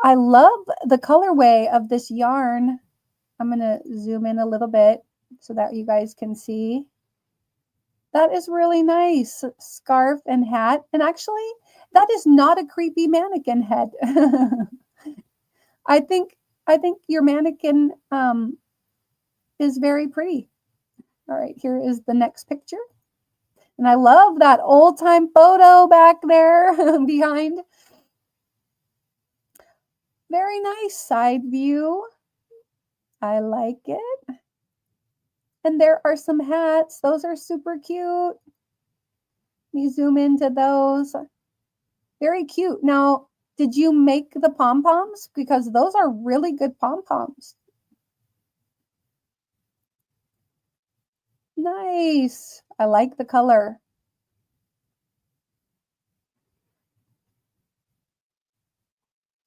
I love the colorway of this yarn. I'm going to zoom in a little bit so that you guys can see. That is really nice. Scarf and hat. And actually, that is not a creepy mannequin head. I think I think your mannequin is very pretty. All right, here is the next picture. And I love that old time photo back there behind. Very nice side view. I like it. And there are some hats. Those are super cute. Let me zoom into those. Very cute. Now, did you make the pom-poms? Because those are really good pom-poms. Nice. I like the color.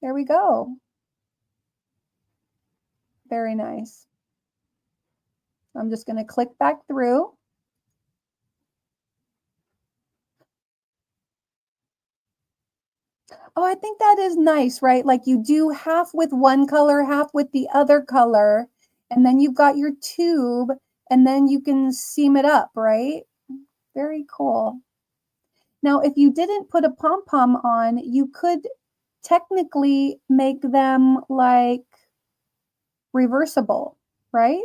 There we go. Very nice. I'm just going to click back through. Oh, I think that is nice, right? Like you do half with one color, half with the other color, and then you've got your tube, and then you can seam it up, right? Very cool. Now, if you didn't put a pom-pom on, you could technically make them like reversible, right?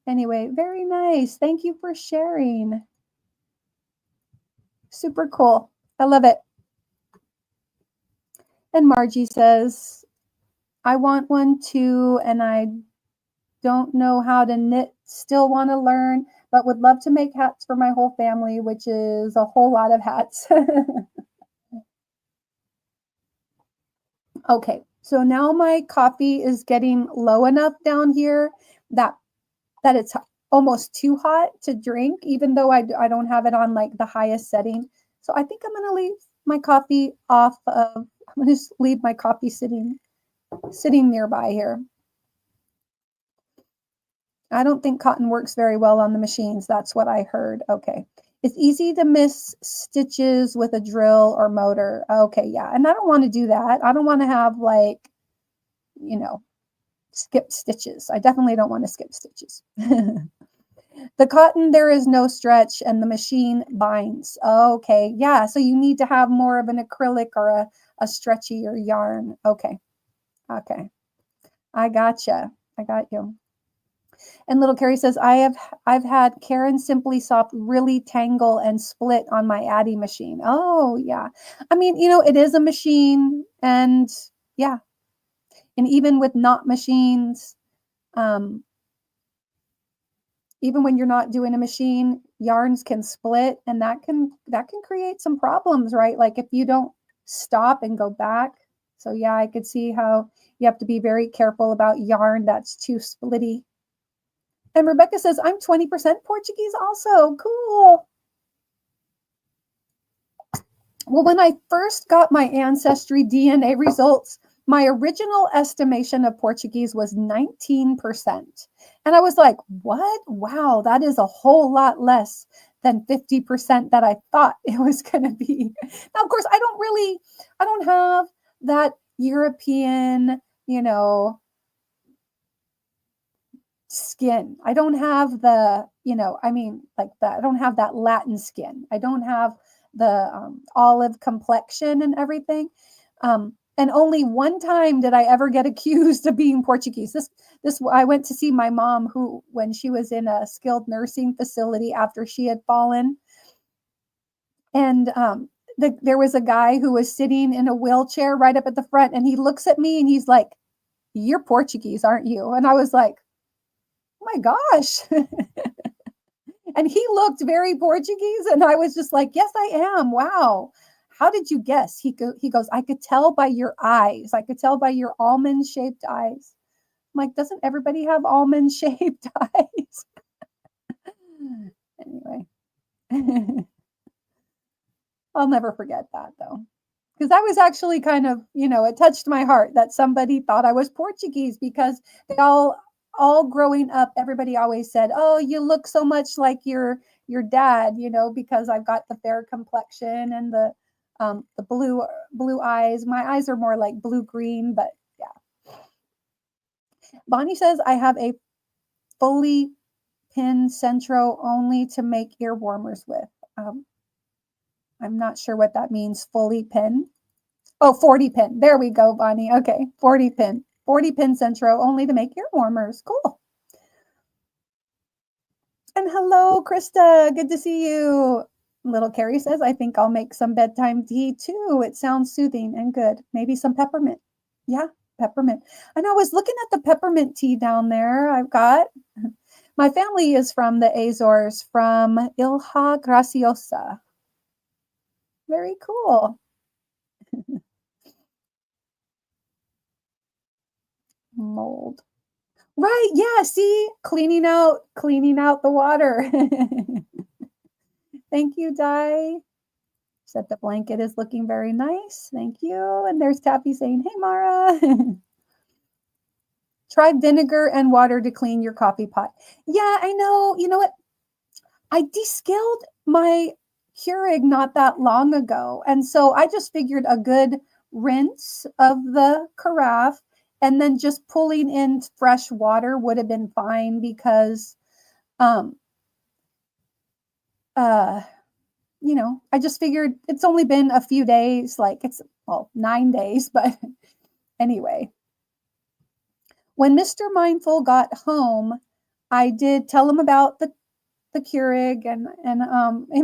Anyway, very nice. Thank you for sharing. Super cool. I love it. And Margie says, I want one too, and I don't know how to knit, still want to learn, but would love to make hats for my whole family, which is a whole lot of hats. Okay, so now my coffee is getting low enough down here that it's almost too hot to drink, even though I don't have it on like the highest setting. So I think I'm going to leave my coffee off of, I'm going to just leave my coffee sitting nearby here. I don't think cotton works very well on the machines. That's what I heard. Okay. It's easy to miss stitches with a drill or motor. Okay, yeah. And I don't want to do that. I don't want to have like, skip stitches. I definitely don't want to skip stitches. The cotton, there is no stretch and the machine binds. Okay, yeah. So you need to have more of an acrylic or a stretchier yarn. Okay. I gotcha. I got you. And little Carrie says, I've had Karen Simply Soft really tangle and split on my Addy machine. Oh yeah. I mean, it is a machine, and yeah. And even with knot machines, even when you're not doing a machine, yarns can split, and that can create some problems, right? Like if you don't stop and go back. So yeah, I could see how you have to be very careful about yarn that's too splitty. And Rebecca says, I'm 20% Portuguese also. Cool. Well, when I first got my Ancestry DNA results, my original estimation of Portuguese was 19%. And I was like, what? Wow, that is a whole lot less than 50% that I thought it was going to be. Now, of course, I don't have that European, skin. I don't have the, I don't have that Latin skin. I don't have the olive complexion and everything. And only one time did I ever get accused of being Portuguese. This I went to see my mom, who, when she was in a skilled nursing facility after she had fallen, and there was a guy who was sitting in a wheelchair right up at the front, and he looks at me and he's like, "You're Portuguese, aren't you?" And I was like, my gosh. And he looked very Portuguese, and I was just like, yes, I am. Wow. How did you guess? He goes, I could tell by your eyes. I could tell by your almond shaped eyes. I'm like, doesn't everybody have almond shaped eyes? Anyway. I'll never forget that though. Because that was actually kind of, it touched my heart that somebody thought I was Portuguese, because they all growing up, everybody always said, oh, you look so much like your dad, because I've got the fair complexion and the blue eyes. My eyes are more like blue green, but yeah. Bonnie says, I have a fully pin centro only to make ear warmers with. I'm not sure what that means. Fully pin. Oh, 40 pin. There we go, Bonnie. Okay, 40 pin. 40 pin centro only to make ear warmers. Cool. And hello, Krista. Good to see you. Little Carrie says, I think I'll make some bedtime tea too. It sounds soothing and good. Maybe some peppermint. Yeah, peppermint. And I was looking at the peppermint tea down there. I've got, my family is from the Azores, from Ilha Graciosa. Very cool. Mold. Right. Yeah. See, cleaning out the water. Thank you, Di. Said the blanket is looking very nice. Thank you. And there's Taffy saying, hey, Mara. Try vinegar and water to clean your coffee pot. Yeah, I know. You know what? I descaled my Keurig not that long ago. And so I just figured a good rinse of the carafe and then just pulling in fresh water would have been fine because, you know, I just figured it's only been a few days, like it's, well, 9 days, but anyway. When Mr. Mindful got home, I did tell him about the Keurig and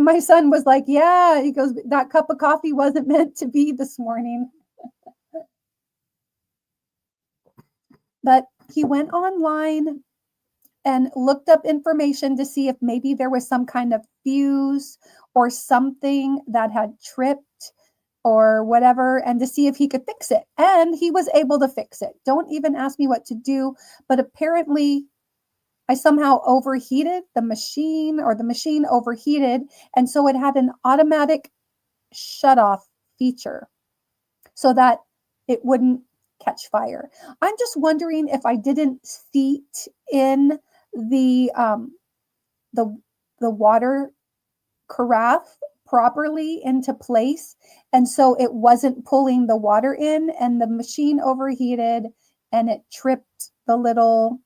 my son was like, yeah, he goes, that cup of coffee wasn't meant to be this morning. But he went online and looked up information to see if maybe there was some kind of fuse or something that had tripped or whatever, and to see if he could fix it. And he was able to fix it. Don't even ask me what to do, but apparently I somehow overheated the machine, or the machine overheated, and so it had an automatic shut-off feature so that it wouldn't catch fire. I'm just wondering if I didn't seat in the water carafe properly into place, and so it wasn't pulling the water in, and the machine overheated and it tripped the little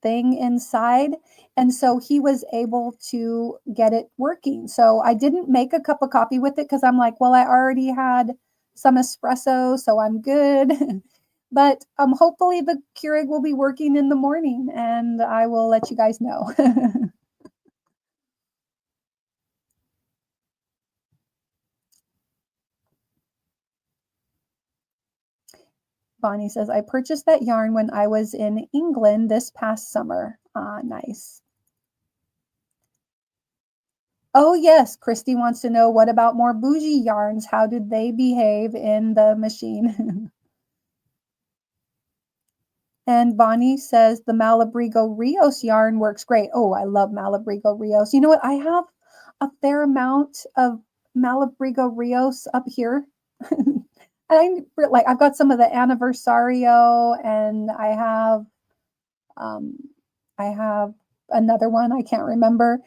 thing inside, and so he was able to get it working. So I didn't make a cup of coffee with it because I'm like, well, I already had some espresso, so I'm good. But hopefully the Keurig will be working in the morning, and I will let you guys know. Bonnie says, I purchased that yarn when I was in England this past summer. Ah, nice. Oh, yes. Christy wants to know, what about more bougie yarns? How did they behave in the machine? And Bonnie says the Malabrigo Rios yarn works great. Oh, I love Malabrigo Rios. You know what? I have a fair amount of Malabrigo Rios up here. And I've got some of the Anniversario, and I have another one I can't remember.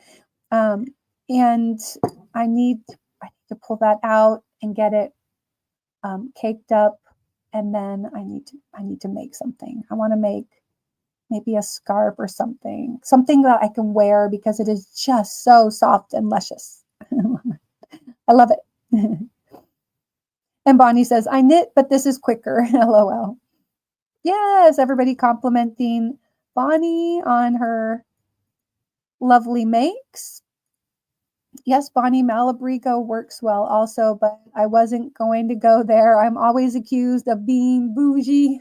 And I need to pull that out and get it caked up, and then I need to make something. I want to make maybe a scarf or something that I can wear because it is just so soft and luscious. I love it. And Bonnie says, I knit, but this is quicker. LOL. Yes, everybody complimenting Bonnie on her lovely makes. Yes, Bonnie, Malabrigo works well also, but I wasn't going to go there. I'm always accused of being bougie.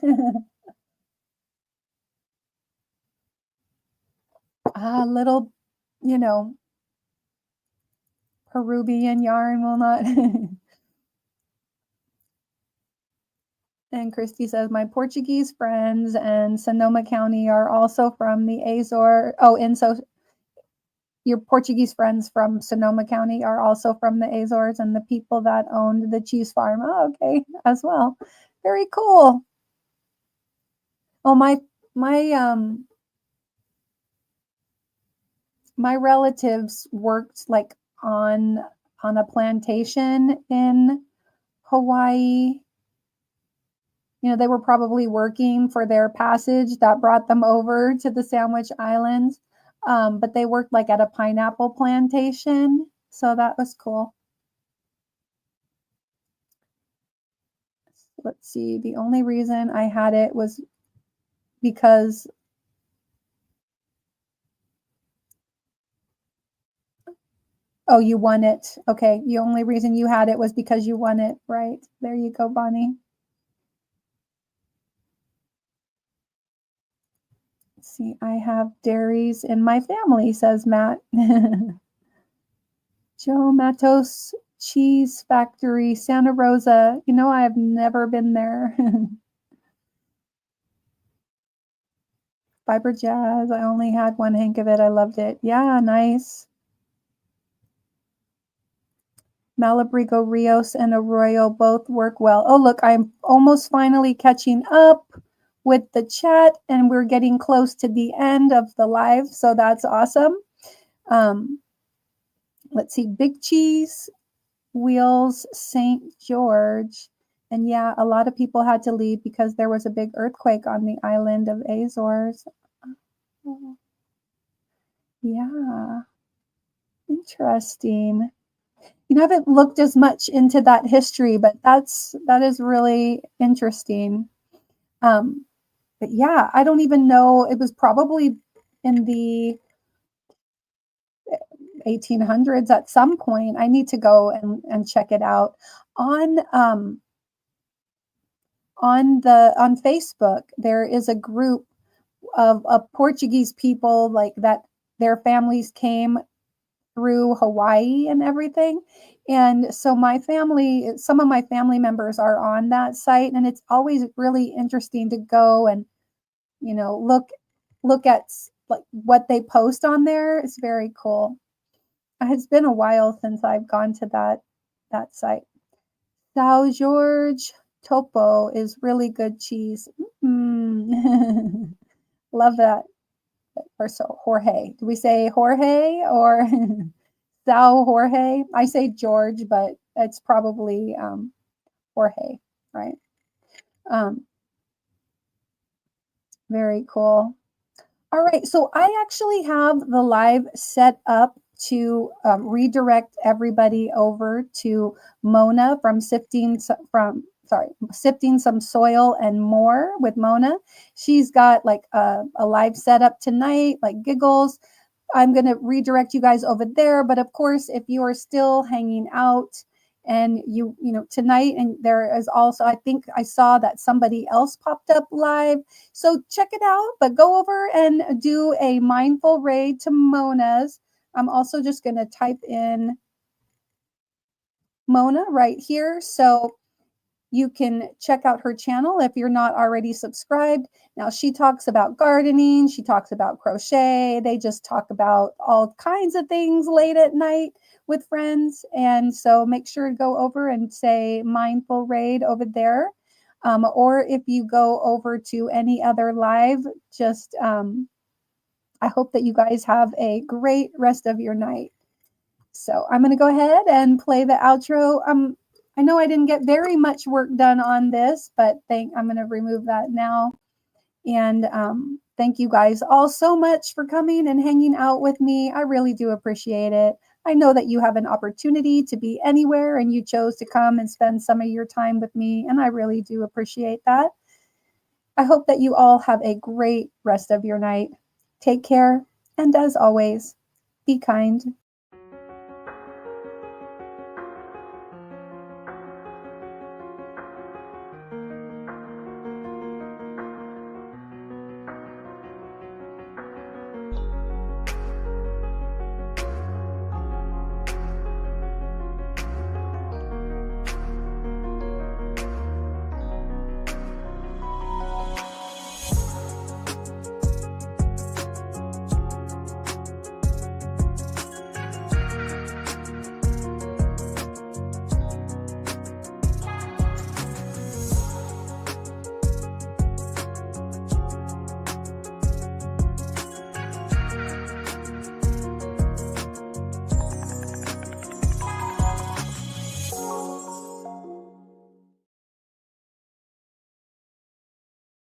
Little, you know, Peruvian yarn will not. And Christy says, my Portuguese friends in Sonoma County are also from the Azores. Oh, and so your Portuguese friends from Sonoma County are also from the Azores, and the people that owned the cheese farm. Oh, okay, as well. Very cool. Oh, my relatives worked like on a plantation in Hawaii. You know, they were probably working for their passage that brought them over to the Sandwich Islands. but they worked like at a pineapple plantation. So that was cool. Let's see. The only reason I had it was because oh, you won it. Okay. The only reason you had it was because you won it. Right. There you go, Bonnie. Let's see. I have dairies in my family, says Matt. Joe Matos Cheese Factory, Santa Rosa. You know, I've never been there. Fiber Jazz. I only had one hank of it. I loved it. Yeah, nice. Malabrigo Rios and Arroyo both work well. Oh, look, I'm almost finally catching up with the chat, and we're getting close to the end of the live, so that's awesome. Let's see, Big Cheese, Wheels, St. George. And yeah, a lot of people had to leave because there was a big earthquake on the island of Azores. Yeah, interesting. You know, I haven't looked as much into that history, but that is really interesting. But yeah, I don't even know. It was probably in the 1800s at some point. I need to go and check it out on on Facebook. There is a group of Portuguese people like that. Their families came through Hawaii and everything. And so some of my family members are on that site, and it's always really interesting to go and, you know, look at like what they post on there. It's very cool. It's been a while since I've gone to that site. Sao George Topo is really good cheese. Mm. Love that. Or so Jorge. Do we say Jorge or Sao Jorge? I say George, but it's probably Jorge, right? Very cool. All right, so I actually have the live set up to redirect everybody over to Mona from Sifting Some Soil and More with Mona. She's got like a live setup tonight, like giggles. I'm going to redirect you guys over there. But of course, if you are still hanging out and you know, tonight, and there is also, I think I saw that somebody else popped up live. So check it out, but go over and do a mindful raid to Mona's. I'm also just going to type in Mona right here. So you can check out her channel if you're not already subscribed. Now, she talks about gardening. She talks about crochet. They just talk about all kinds of things late at night with friends. And so make sure to go over and say Mindful Raid over there. Or if you go over to any other live, just I hope that you guys have a great rest of your night. So I'm going to go ahead and play the outro. I know I didn't get very much work done on this, but I'm going to remove that now. And thank you guys all so much for coming and hanging out with me. I really do appreciate it. I know that you have an opportunity to be anywhere and you chose to come and spend some of your time with me, and I really do appreciate that. I hope that you all have a great rest of your night. Take care, and as always, be kind.